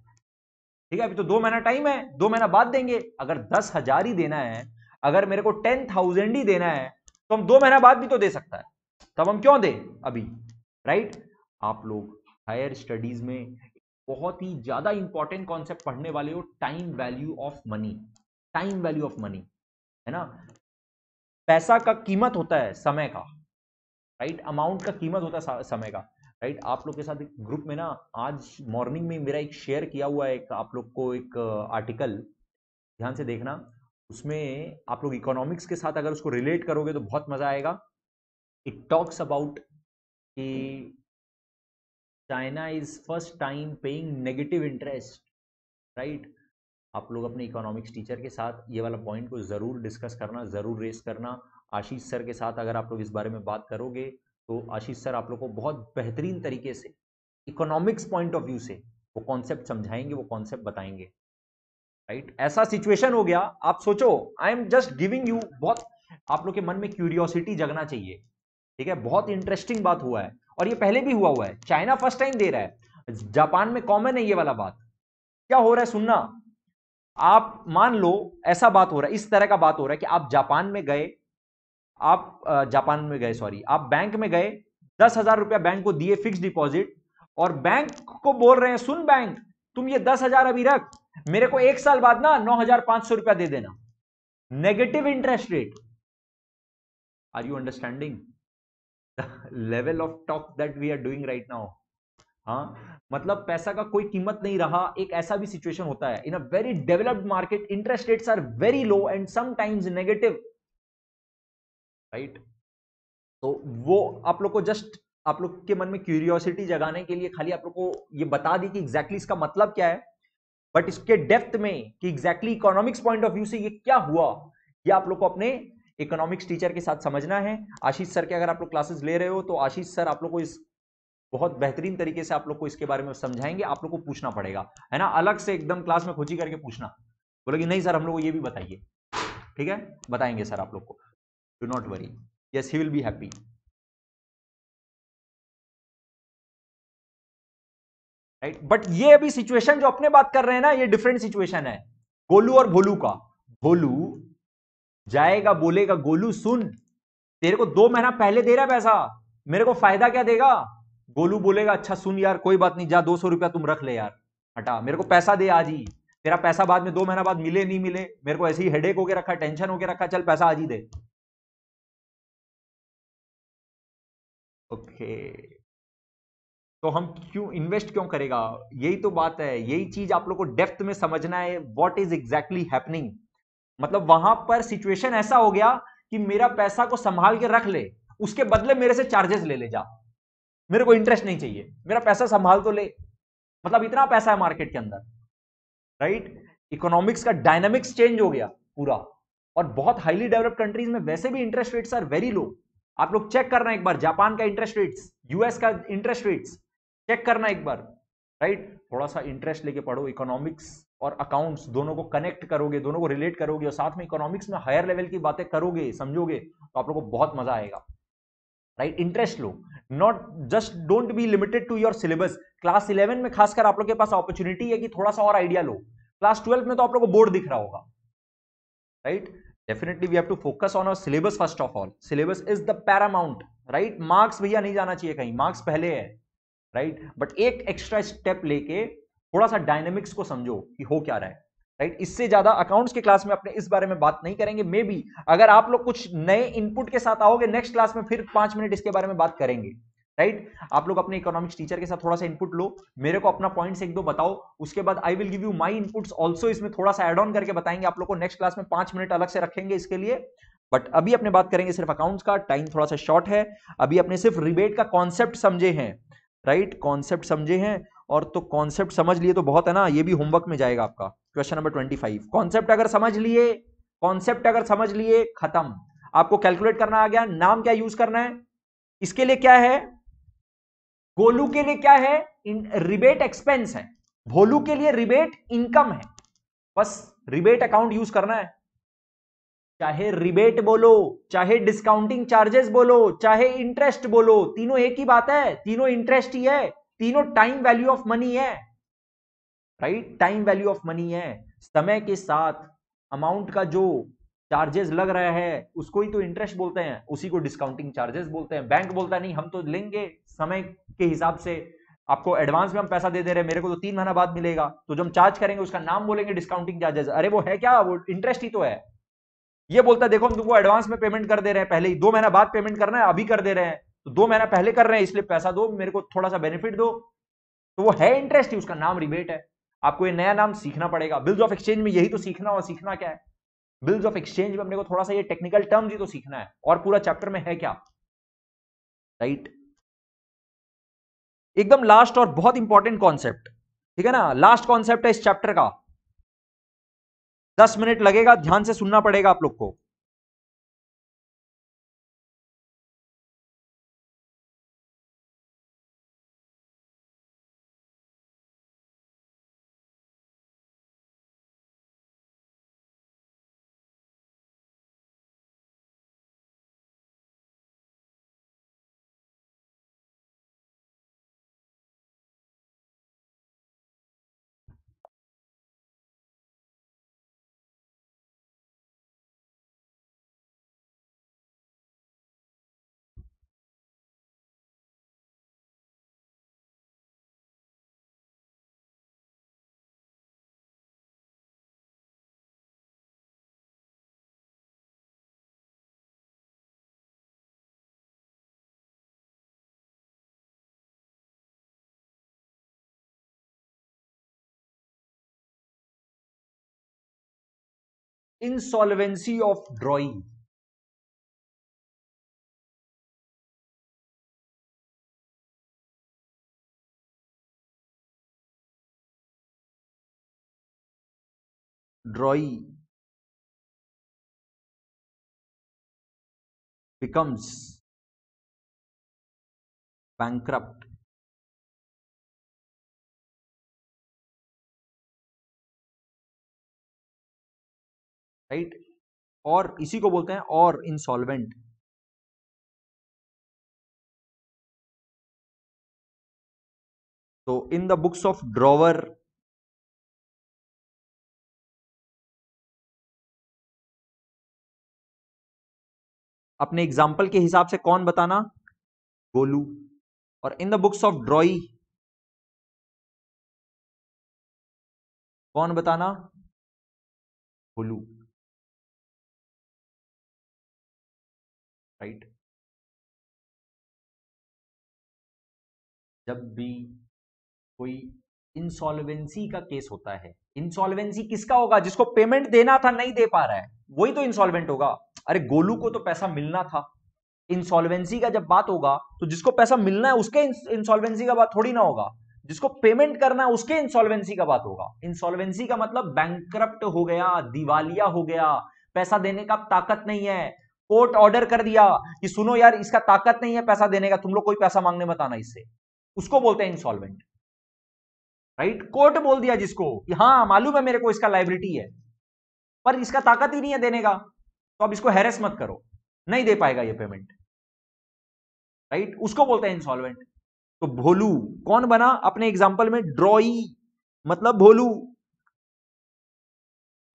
है, अभी तो 2 महीना टाइम है, 2 महीना बाद देंगे। अगर 10,000 ही देना है, अगर मेरे को 10,000 ही देना है, तो हम 2 महीना बाद भी तो दे सकता है, तब हम क्यों दे अभी। राइट, आप लोग हायर स्टडीज में बहुत ही ज्यादा इंपॉर्टेंट कॉन्सेप्ट पढ़ने वाले हो, time value of money. Time value of money है ना, पैसा का कीमत होता है समय का। राइट, अमाउंट का कीमत होता है समय का। राइट, आप लोग के साथ एक ग्रुप में ना आज मॉर्निंग में मेरा एक शेयर किया हुआ है, एक आप लोग को एक आर्टिकल, ध्यान से देखना। उसमें आप लोग इकोनॉमिक्स के साथ अगर उसको रिलेट करोगे तो बहुत मजा आएगा। इट टॉक्स अबाउट कि China is first time paying negative interest. Right, आप लोग अपने इकोनॉमिक्स टीचर के साथ ये वाला पॉइंट को जरूर डिस्कस करना, जरूर रेस करना। आशीष सर के साथ अगर आप लोग इस बारे में बात करोगे तो आशीष सर आप लोग को बहुत बेहतरीन तरीके से इकोनॉमिक्स पॉइंट ऑफ व्यू से वो कॉन्सेप्ट समझाएंगे, वो कॉन्सेप्ट बताएंगे। राइट, ऐसा सिचुएशन हो गया, आप सोचो, I am just giving you, बहुत आप लोग के मन में क्यूरियोसिटी जगना चाहिए। ठीक है, बहुत इंटरेस्टिंग बात हुआ है, और ये पहले भी हुआ है। चाइना फर्स्ट टाइम दे रहा है, जापान में कॉमन है ये वाला बात। क्या हो रहा है सुनना, आप मान लो ऐसा बात हो रहा है, इस तरह का बात हो रहा है कि आप जापान में गए, सॉरी, आप बैंक में गए, 10,000 रुपया बैंक को दिए फिक्स डिपॉजिट, और बैंक को बोल रहे हैं सुन बैंक तुम ये 10,000 अभी रख, मेरे को 1 साल बाद ना 9,500 रुपया दे देना, negative interest rate. Are you understanding the level of talk that we are doing right now? हाँ, मतलब पैसा का कोई कीमत नहीं रहा। एक ऐसा भी सिचुएशन होता है in a very developed market, interest rates are very low and sometimes negative. Right, तो वो आप लोग को जस्ट, आप लोग के मन में क्यूरियोसिटी जगाने के लिए खाली आप लोग को ये बता दी कि एग्जैक्टली इसका मतलब क्या है, बट इसके डेप्थ में कि exactly economics point of view से ये क्या हुआ, ये आप लोग को अपने इकोनॉमिक्स टीचर के साथ समझना है। आशीष सर के अगर आप लोग क्लासेस ले रहे हो तो आशीष सर आप लोग को इस बहुत बेहतरीन तरीके से आप लोग को इसके बारे में समझाएंगे। आप लोग को पूछना पड़ेगा, है ना, अलग से एकदम क्लास में खोजी करके पूछना, बोलोगे नहीं सर हम लोग को ये भी बताइए। ठीक है, बताएंगे सर आप लोग को, do not worry, yes he will be happy. Right, but ये अभी सिचुएशन जो अपने बात कर रहे हैं ना, ये डिफरेंट सिचुएशन है गोलू और भोलू का। भोलू जाएगा बोलेगा गोलू सुन तेरे को 2 महीना पहले दे रहा है पैसा, मेरे को फायदा क्या देगा। गोलू बोलेगा अच्छा सुन यार कोई बात नहीं, जा 200 रुपया तुम रख ले यार, हटा, मेरे को पैसा दे आज ही। तेरा पैसा बाद में 2 महीना बाद मिले नहीं मिले, मेरे को ऐसे ही हेडेक होके रखा, टेंशन होके रखा, चल पैसा आज ही दे। ओके, तो हम क्यों इन्वेस्ट क्यों करेगा, यही तो बात है, यही चीज आप लोग को डेप्थ में समझना है, व्हाट इज एग्जैक्टली हैपनिंग। मतलब वहां पर सिचुएशन ऐसा हो गया कि मेरा पैसा को संभाल के रख ले, उसके बदले मेरे से चार्जेस ले ले जा, मेरे को इंटरेस्ट नहीं चाहिए, मेरा पैसा संभाल तो ले। मतलब इतना पैसा है मार्केट के अंदर, राइट। इकोनॉमिक्स का डायनामिक्स चेंज हो गया पूरा। और बहुत हाईली डेवलप्ड कंट्रीज में वैसे भी interest rates are very low. आप लोग चेक करना एक बार, जापान का इंटरेस्ट रेट्स, यूएस का इंटरेस्ट रेट्स चेक करना एक बार, राइट। थोड़ा सा इंटरेस्ट लेके पढ़ो, इकोनॉमिक्स और अकाउंट्स दोनों को कनेक्ट करोगे, दोनों को रिलेट करोगे और साथ में इकोनॉमिक्स में हायर लेवल की बातें करोगे, समझोगे, तो आप लोग को बहुत मजा आएगा, राइट। इंटरेस्ट लो, not just don't be limited to your syllabus. Class 11 में खासकर आप लोग के पास अपॉर्चुनिटी है कि थोड़ा सा और आइडिया लो। क्लास 12 में तो आप लोग को बोर्ड दिख रहा होगा, right. Definitely we have to focus on our syllabus first of all, syllabus is the paramount, right. Marks भैया नहीं जाना चाहिए कहीं, मार्क्स पहले है, राइट। बट एक एक्स्ट्रा स्टेप लेके थोड़ा सा डायनेमिक्स को समझो कि हो क्या रहा है, राइट। इससे ज्यादा अकाउंट्स की क्लास में अपने इस बारे में बात नहीं करेंगे, मे बी अगर आप लोग कुछ नए इनपुट के साथ आओगे नेक्स्ट क्लास में फिर 5 मिनट इसके बारे में बात करेंगे, राइट। आप लोग अपने इकोनॉमिक्स टीचर के साथ थोड़ा सा इनपुट लो, मेरे को अपना पॉइंट्स एक दो बताओ, उसके बाद I will give you my inputs also, इसमें थोड़ा सा एड ऑन करके बताएंगे आप लोग को। नेक्स्ट क्लास में 5 मिनट अलग से रखेंगे इसके लिए, बट अभी अपने बात करेंगे सिर्फ अकाउंट्स का, टाइम थोड़ा सा शॉर्ट है। अभी अपने सिर्फ रिबेट का कॉन्सेप्ट समझे हैं, राइट, कॉन्सेप्ट समझे हैं। और तो कॉन्सेप्ट समझ लिए तो बहुत है ना, ये भी होमवर्क में जाएगा आपका, क्वेश्चन नंबर 25। कॉन्सेप्ट अगर समझ लिए, कॉन्सेप्ट अगर समझ लिए, खत्म। आपको कैलकुलेट करना आ गया, नाम क्या यूज करना है, इसके लिए क्या है, गोलू के लिए क्या है, रिबेट एक्सपेंस है, भोलू के लिए रिबेट इनकम है। बस रिबेट अकाउंट यूज करना है, चाहे रिबेट बोलो, चाहे डिस्काउंटिंग चार्जेस बोलो, चाहे इंटरेस्ट बोलो, तीनों एक ही बात है, तीनों इंटरेस्ट ही है, तीनों टाइम वैल्यू ऑफ मनी है, right. Time value of money है, समय के साथ अमाउंट का जो चार्जेस लग रहा है उसको ही तो इंटरेस्ट बोलते हैं, उसी को डिस्काउंटिंग चार्जेस बोलते हैं। बैंक बोलता है नहीं हम तो लेंगे समय के हिसाब से, आपको एडवांस में हम पैसा दे दे रहे हैं, मेरे को तो 3 महीना बाद मिलेगा, तो जब हम चार्ज करेंगे उसका नाम बोलेंगे डिस्काउंटिंग चार्जेस। अरे वो है क्या, वो इंटरेस्ट ही तो है। ये बोलता है देखो हम तुमको एडवांस में पेमेंट कर दे रहे हैं, पहले ही 2 महीना बाद पेमेंट करना है, अभी कर दे रहे हैं, तो 2 महीना पहले कर रहे हैं इसलिए पैसा दो, मेरे को थोड़ा सा बेनिफिट दो, तो वो है इंटरेस्ट ही, उसका नाम रिबेट है। आपको ये नया नाम सीखना पड़ेगा, बिल्स ऑफ एक्सचेंज में यही तो सीखना, और सीखना क्या है, बिल्स ऑफ एक्सचेंज में अपने को थोड़ा सा ये टेक्निकल टर्म्स ही तो सीखना है, और पूरा चैप्टर में है क्या, राइट। एकदम लास्ट और बहुत इंपॉर्टेंट कॉन्सेप्ट, ठीक है ना, लास्ट कॉन्सेप्ट है इस चैप्टर का, 10 मिनट लगेगा, ध्यान से सुनना पड़ेगा आप लोग को। Insolvency of drawing, ड्रॉई becomes bankrupt, right, और इसी को बोलते हैं और इंसॉल्वेंट। तो इन द बुक्स ऑफ ड्रॉवर, अपने एग्जाम्पल के हिसाब से कौन बताना, गोलू। और इन द बुक्स ऑफ ड्रॉई, कौन बताना? भोलू, राइट। जब भी कोई इंसॉल्वेंसी का केस होता है, इंसॉल्वेंसी किसका होगा? जिसको पेमेंट देना था नहीं दे पा रहा है, वही तो इंसॉल्वेंट होगा। अरे गोलू को तो पैसा मिलना था। इंसॉल्वेंसी का जब बात होगा तो जिसको पैसा मिलना है उसके इंसॉल्वेंसी का बात थोड़ी ना होगा, जिसको पेमेंट करना है उसके इंसॉल्वेंसी का बात होगा। इंसॉल्वेंसी का मतलब बैंकरप्ट हो गया, दिवालिया हो गया, पैसा देने का ताकत नहीं है, कोर्ट ऑर्डर कर दिया कि सुनो यार इसका ताकत नहीं है पैसा देने का, तुम लोग कोई पैसा मांगने मत आना इससे, उसको बोलते हैं इंसॉल्वेंट, राइट। कोर्ट बोल दिया जिसको कि हाँ मालूम है मेरे को इसका लाइबिलिटी है पर इसका ताकत ही नहीं है देने का, तो अब इसको हैरेस मत करो, नहीं दे पाएगा ये पेमेंट, राइट, उसको बोलते हैं इंसॉल्वेंट। तो भोलू कौन बना अपने एग्जांपल में? ड्रॉई, मतलब भोलू,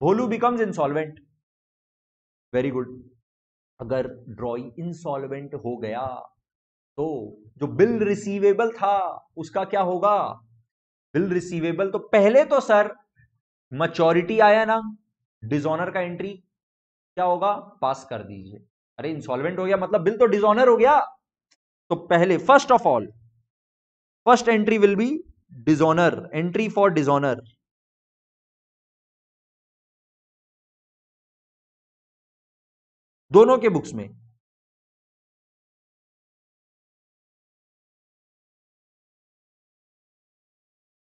भोलू बिकम्स इंसॉल्वेंट। Very good. अगर ड्रॉई इंसॉल्वेंट हो गया तो जो बिल रिसीवेबल था उसका क्या होगा? बिल रिसीवेबल तो पहले तो सर मैच्योरिटी आया ना, डिसऑनर का एंट्री क्या होगा? पास कर दीजिए। अरे इंसॉल्वेंट हो गया मतलब बिल तो डिसऑनर हो गया, तो पहले first of all first entry will be dishonour, entry for dishonour. दोनों के बुक्स में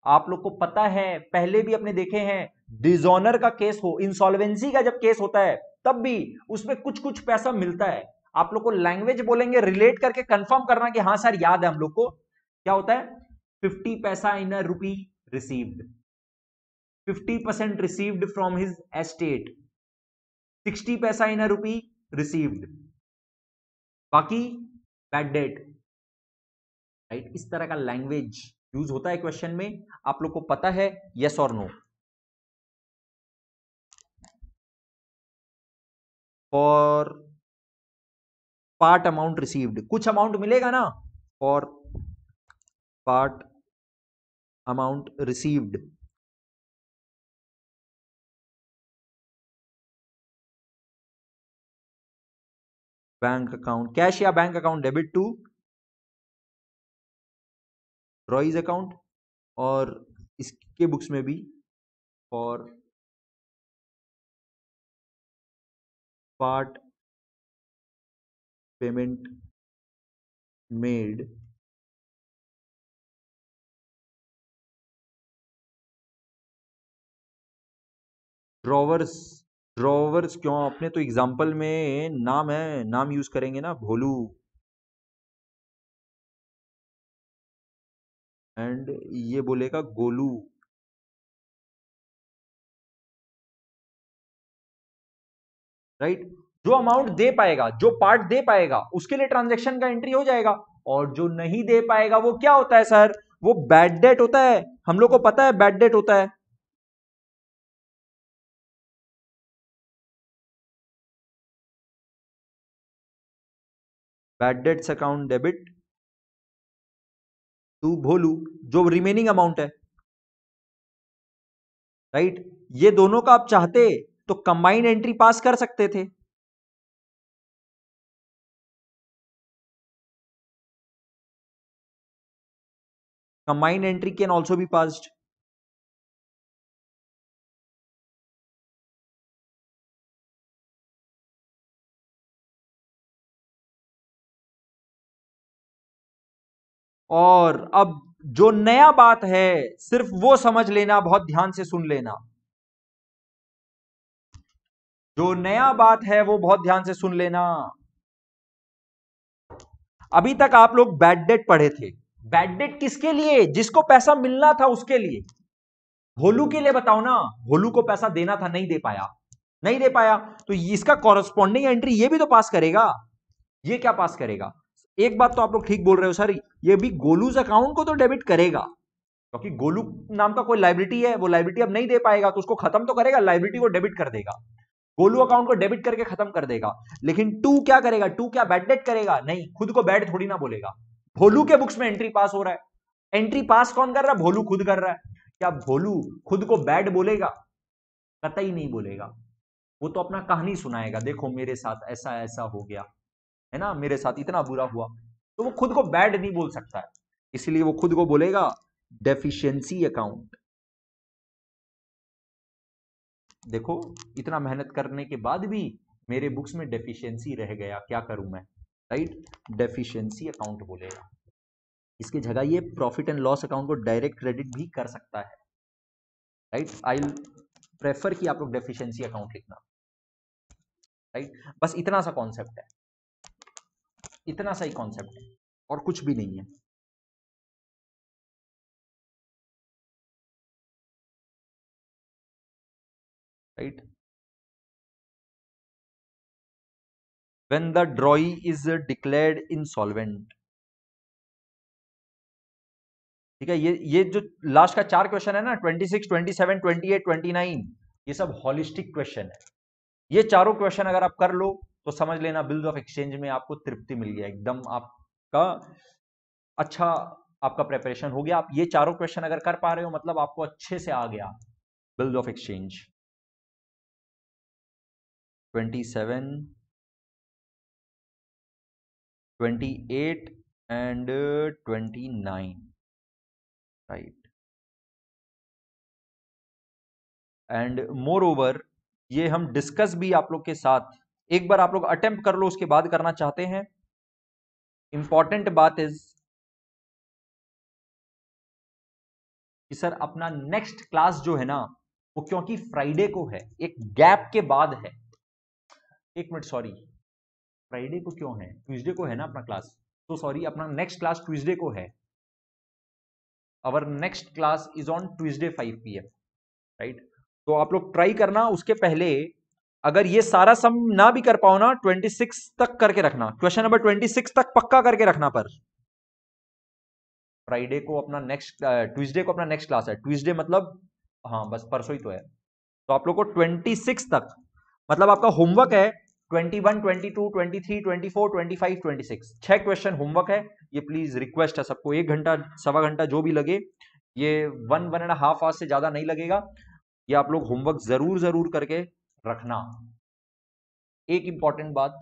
आप लोग को पता है, पहले भी अपने देखे हैं, डिसऑनर का केस हो, इंसॉल्वेंसी का जब केस होता है तब भी उसमें कुछ कुछ पैसा मिलता है। आप लोग को लैंग्वेज बोलेंगे रिलेट करके कंफर्म करना कि हाँ सर याद है हम लोग को, क्या होता है? 50 पैसा in a rupee received, 50% received from his estate, 60 पैसा इन अ रुपी रिसीव्ड, बाकी बैड डेट, राइट। इस तरह का लैंग्वेज यूज होता है क्वेश्चन में, आप लोग को पता है? यस और no? For part amount received, कुछ अमाउंट मिलेगा ना, for part amount received, bank account cash या bank account debit to Roy's account, और इसके बुक्स में भी for part payment made drawers. Drawers क्यों? अपने तो एग्जाम्पल में नाम है, नाम यूज करेंगे ना, भोलू एंड ये बोलेगा गोलू, राइट। जो अमाउंट दे पाएगा, जो पार्ट दे पाएगा उसके लिए ट्रांजैक्शन का एंट्री हो जाएगा, और जो नहीं दे पाएगा वो क्या होता है सर? वो बैड डेट होता है, हम लोग को पता है बैड डेट होता है। Bad debts account debit to Bholu, जो रिमेनिंग अमाउंट है, राइट। ये दोनों का आप चाहते तो कंबाइंड एंट्री पास कर सकते थे, combined entry can also be passed. और अब जो नया बात है सिर्फ वो समझ लेना, बहुत ध्यान से सुन लेना, जो नया बात है वो बहुत ध्यान से सुन लेना। अभी तक आप लोग बैड डेट पढ़े थे, बैड डेट किसके लिए? जिसको पैसा मिलना था उसके लिए। भोलू के लिए बताओ ना, भोलू को पैसा देना था नहीं दे पाया, नहीं दे पाया, तो इसका कॉरस्पॉन्डिंग एंट्री ये भी तो पास करेगा। ये क्या पास करेगा? एक बात तो आप लोग ठीक बोल रहे हो सर, ये भी गोलूज अकाउंट को तो डेबिट करेगा, क्योंकि गोलू नाम का कोई लाइबिलिटी है, वो लाइबिलिटी अब नहीं दे पाएगा तो उसको खत्म तो करेगा, लाइबिलिटी को डेबिट कर देगा, गोलू अकाउंट को डेबिट करके खत्म कर देगा। लेकिन टू क्या करेगा? टू क्या बैड डेट करेगा? नहीं, खुद को बैड थोड़ी ना बोलेगा। भोलू के बुक्स में एंट्री पास हो रहा है, एंट्री पास कौन कर रहा है? भोलू खुद कर रहा है। क्या भोलू खुद को बैड बोलेगा? कतई नहीं बोलेगा। वो तो अपना कहानी सुनाएगा, देखो मेरे साथ ऐसा ऐसा हो गया है ना, मेरे साथ इतना बुरा हुआ। तो वो खुद को बैड नहीं बोल सकता है, इसलिए वो खुद को बोलेगा डेफिशिएंसी अकाउंट। देखो इतना मेहनत करने के बाद भी मेरे बुक्स में डेफिशिएंसी रह गया, क्या करूं मैं? राइट, डेफिशिएंसी अकाउंट बोलेगा। इसकी जगह ये प्रॉफिट एंड लॉस अकाउंट को डायरेक्ट क्रेडिट भी कर सकता है। राइट, आई प्रेफर कि आप लोग डेफिशिएंसी अकाउंट लिखना। राइट, बस इतना सा कॉन्सेप्ट है, इतना सा ही कॉन्सेप्ट है और कुछ भी नहीं है। Right, when the drawee is declared insolvent। ठीक है, ये जो लास्ट का 4 क्वेश्चन है ना, 26, 27, 28, 29, ये सब हॉलिस्टिक क्वेश्चन है। ये चारों क्वेश्चन अगर आप कर लो तो समझ लेना बिल्स ऑफ एक्सचेंज में आपको तृप्ति मिल गया, एकदम आपका अच्छा, आपका प्रेपरेशन हो गया। आप ये चारों क्वेश्चन अगर कर पा रहे हो मतलब आपको अच्छे से आ गया bills of exchange. 27, 28 and 29। Right, and more over ये हम डिस्कस भी आप लोग के साथ एक बार आप लोग अटेम्प्ट कर लो, उसके बाद करना चाहते हैं। इंपॉर्टेंट बात इज कि सर अपना नेक्स्ट क्लास जो है ना वो क्योंकि फ्राइडे को है, एक गैप के बाद है। एक मिनट, सॉरी, फ्राइडे को क्यों है? ट्यूसडे को है ना अपना क्लास, तो सॉरी, अपना नेक्स्ट क्लास ट्यूसडे को है। Our next class is on Tuesday 5 PM। Right, तो आप लोग ट्राई करना उसके पहले, अगर ये सारा सम ना भी कर पाओ ना 26 तक करके रखना, क्वेश्चन नंबर 26 तक पक्का करके रखना। पर फ्राइडे को अपना नेक्स्ट, ट्यूसडे को अपना नेक्स्ट क्लास है। ट्यूसडे मतलब हाँ बस परसों ही तो है। तो आप लोग को 26 तक मतलब आपका होमवर्क है 21, 22, 23, 24, 25, 26, 6 क्वेश्चन होमवर्क है। ये प्लीज रिक्वेस्ट है सबको, 1 घंटा सवा घंटा जो भी लगे, ये 1.5 आवर से ज्यादा नहीं लगेगा। ये आप लोग होमवर्क जरूर जरूर करके रखना। एक इंपॉर्टेंट बात,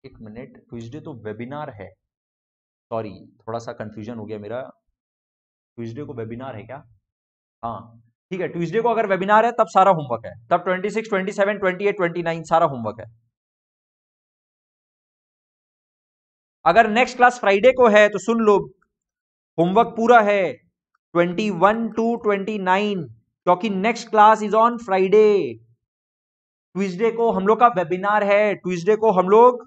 एक मिनट, ट्यूसडे तो वेबिनार है, सॉरी थोड़ा सा कंफ्यूजन हो गया मेरा। ट्यूसडे को वेबिनार है क्या? हाँ ठीक है, ट्यूसडे को अगर वेबिनार है तब सारा होमवर्क है, तब 26, 27, 28, 29 सारा होमवर्क है। अगर नेक्स्ट क्लास फ्राइडे को है तो सुन लो, होमवर्क पूरा है 21 to 29, क्योंकि next class is on Friday. Tuesday को हम लोग का वेबिनार है, ट्यूसडे को हम लोग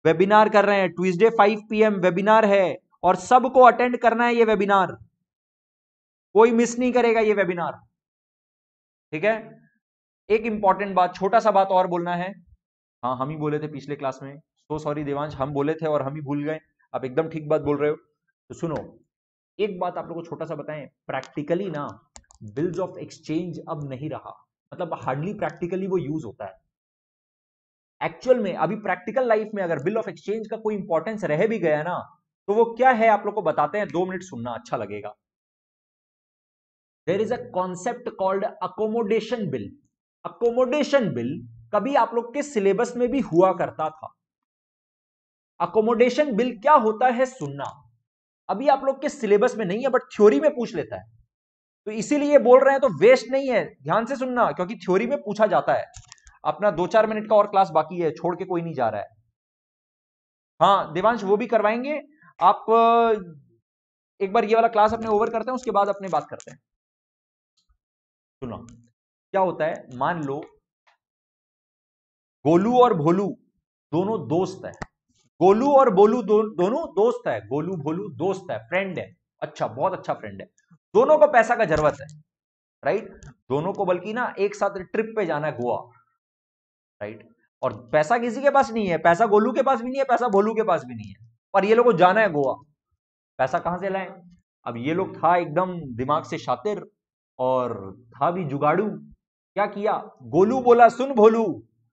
वेबिनार कर रहे हैं, ट्यूसडे 5 PM वेबिनार है और सबको अटेंड करना है ये वेबिनार, कोई मिस नहीं करेगा ये वेबिनार। ठीक है, एक इंपॉर्टेंट बात, छोटा सा बात और बोलना है। हाँ हम ही बोले थे पिछले क्लास में, सो सॉरी देवांश, हम बोले थे और हम ही भूल गए। आप एकदम ठीक बात बोल रहे हो। तो सुनो, एक बात आप लोगों को छोटा सा बताएं, प्रैक्टिकली ना बिल्स ऑफ एक्सचेंज अब नहीं रहा, मतलब हार्डली प्रैक्टिकली वो यूज होता है। एक्चुअल में अभी प्रैक्टिकल लाइफ में अगर बिल ऑफ एक्सचेंज का कोई इंपॉर्टेंस रह भी गया ना तो वो क्या है आप लोग को बताते हैं, 2 मिनट सुनना, अच्छा लगेगा। There is a concept called accommodation bill. Accommodation bill कभी आप लोग के सिलेबस में भी हुआ करता था। अकोमोडेशन बिल क्या होता है सुनना, अभी आप लोग के सिलेबस में नहीं है बट थ्योरी में पूछ लेता है, तो इसीलिए बोल रहे हैं, तो वेस्ट नहीं है, ध्यान से सुनना क्योंकि थ्योरी में पूछा जाता है। अपना 2-4 मिनट का और क्लास बाकी है, छोड़ के कोई नहीं जा रहा है। हाँ देवांश वो भी करवाएंगे, आप एक बार ये वाला क्लास अपने ओवर करते हैं उसके बाद अपने बात करते हैं। सुनो क्या होता है, मान लो गोलू और भोलू दोनों दोस्त है, गोलू और बोलू दोनों दोस्त है, गोलू भोलू दोस्त है, फ्रेंड है, अच्छा बहुत अच्छा फ्रेंड है, दोनों को पैसा का जरूरत है। राइट, दोनों को बल्कि ना एक साथ ट्रिप पे जाना है गोवा। राइट, और पैसा किसी के पास नहीं है, पैसा गोलू के पास भी नहीं है, पैसा भोलू के पास भी नहीं है, पर ये लोग को जाना है गोवा। पैसा कहां से लाएं? अब ये लोग था एकदम दिमाग से शातिर और था भी जुगाड़ू। क्या किया, गोलू बोला सुन भोलू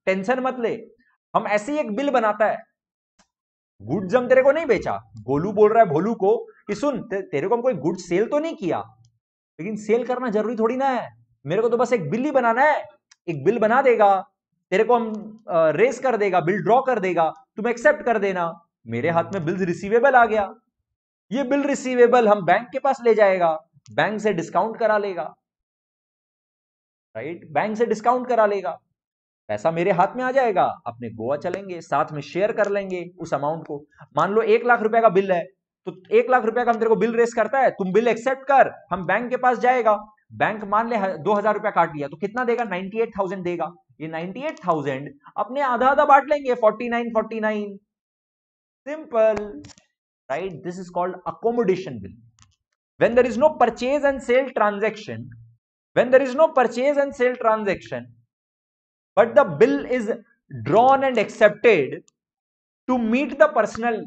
टेंशन मत ले, हम ऐसे ही एक बिल बनाता है, गुड्स हम तेरे को नहीं बेचा। गोलू बोल रहा है भोलू को कि सुन तेरे को हम कोई गुड्स सेल तो नहीं किया, लेकिन सेल करना जरूरी थोड़ी ना है, मेरे को तो बस एक बिल ही बनाना है, एक बिल बना देगा, तेरे को हम रेस कर देगा, बिल ड्रॉ कर देगा, तुम एक्सेप्ट कर देना। मेरे हाथ में बिल्स रिसीवेबल आ गया, ये बिल रिसीवेबल हम बैंक के पास ले जाएगा, बैंक से डिस्काउंट करा लेगा, राइट, बैंक से डिस्काउंट करा लेगा, पैसा मेरे हाथ में आ जाएगा, अपने गोवा चलेंगे, साथ में शेयर कर लेंगे उस अमाउंट को। मान लो 1 लाख रुपए का बिल है, तो 1 लाख रुपए का हम तेरे को बिल रेस करता है, तुम बिल एक्सेप्ट कर, हम बैंक के पास जाएगा, बैंक मान ले 2,000 रुपया काट लिया, तो कितना देगा, 98,000 देगा। ये 98,000 अपने आधा आधा बांट लेंगे, 49 simple, right? This is called accommodation bill. When there is no purchase and sale transaction, but the bill is drawn and accepted to meet the personal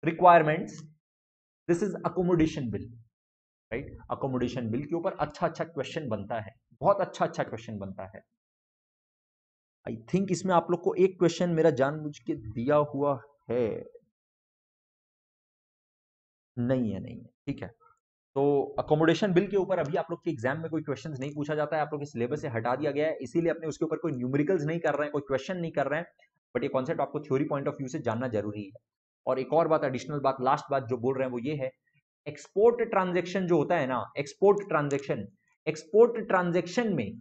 requirements, this is accommodation bill, right? Accommodation bill के ऊपर अच्छा क्वेश्चन बनता है, बहुत अच्छा क्वेश्चन बनता है। आई थिंक इसमें आप लोग को एक क्वेश्चन मेरा जानबूझ के दिया हुआ है, नहीं है, ठीक है। तो अकोमोडेशन बिल के ऊपर अभी आप लोग के एग्जाम में कोई क्वेश्चंस नहीं पूछा जाता है, आप लोग के सिलेबस से हटा दिया गया है, इसीलिए अपने उसके ऊपर कोई न्यूमेरिकल्स नहीं कर रहे हैं, कोई क्वेश्चन नहीं कर रहे हैं, बट ये कॉन्सेप्ट आपको थ्योरी पॉइंट ऑफ व्यू से जानना जरूरी है। और एक और बात, एडिशनल बात, लास्ट बात जो बोल रहे हैं वो ये है, एक्सपोर्ट ट्रांजेक्शन जो होता है ना, एक्सपोर्ट ट्रांजेक्शन में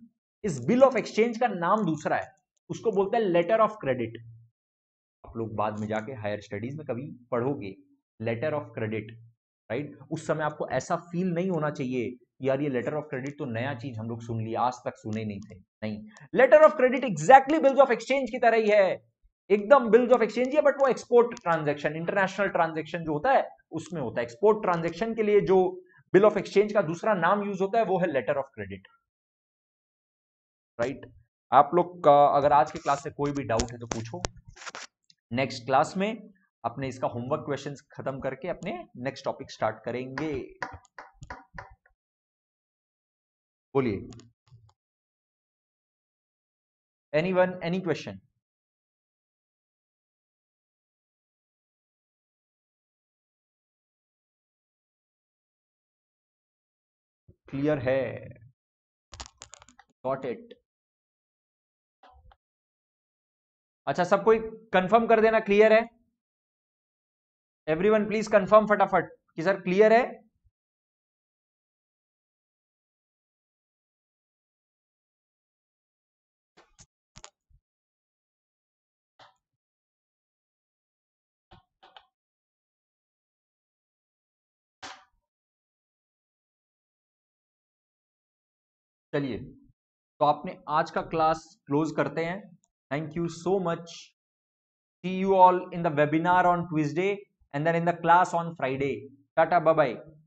इस बिल ऑफ एक्सचेंज का नाम दूसरा है, उसको बोलते हैं लेटर ऑफ क्रेडिट। आप लोग बाद में जाके हायर स्टडीज में कभी पढ़ोगे लेटर ऑफ क्रेडिट, राइट? उस समय आपको ऐसा फील नहीं होना चाहिए यार ये लेटर ऑफ क्रेडिट तो नया चीज हम लोग सुन लिया, आज तक सुने नहीं थे। नहीं, letter of credit exactly bills of exchange की तरह ही है, एकदम बिल्स ऑफ एक्सचेंज है, बट वो एक्सपोर्ट ट्रांजैक्शन, इंटरनेशनल ट्रांजैक्शन जो होता है उसमें होता है। एक्सपोर्ट ट्रांजैक्शन के लिए जो बिल ऑफ एक्सचेंज का दूसरा नाम यूज होता है वो है लेटर ऑफ क्रेडिट, राइट? आप लोग का अगर आज की क्लास से कोई भी डाउट है तो पूछो, नेक्स्ट क्लास में अपने इसका होमवर्क क्वेश्चंस खत्म करके अपने नेक्स्ट टॉपिक स्टार्ट करेंगे। बोलिए, एनीवन, एनी क्वेश्चन? क्लियर है? Got it? अच्छा, सब कोई कंफर्म कर देना क्लियर है। एवरीवन प्लीज कंफर्म फटाफट कि सर क्लियर है। चलिए, तो आपने आज का क्लास क्लोज करते हैं। Thank you so much. See you all in the webinar on Tuesday and then in the class on Friday. Tata, bye bye.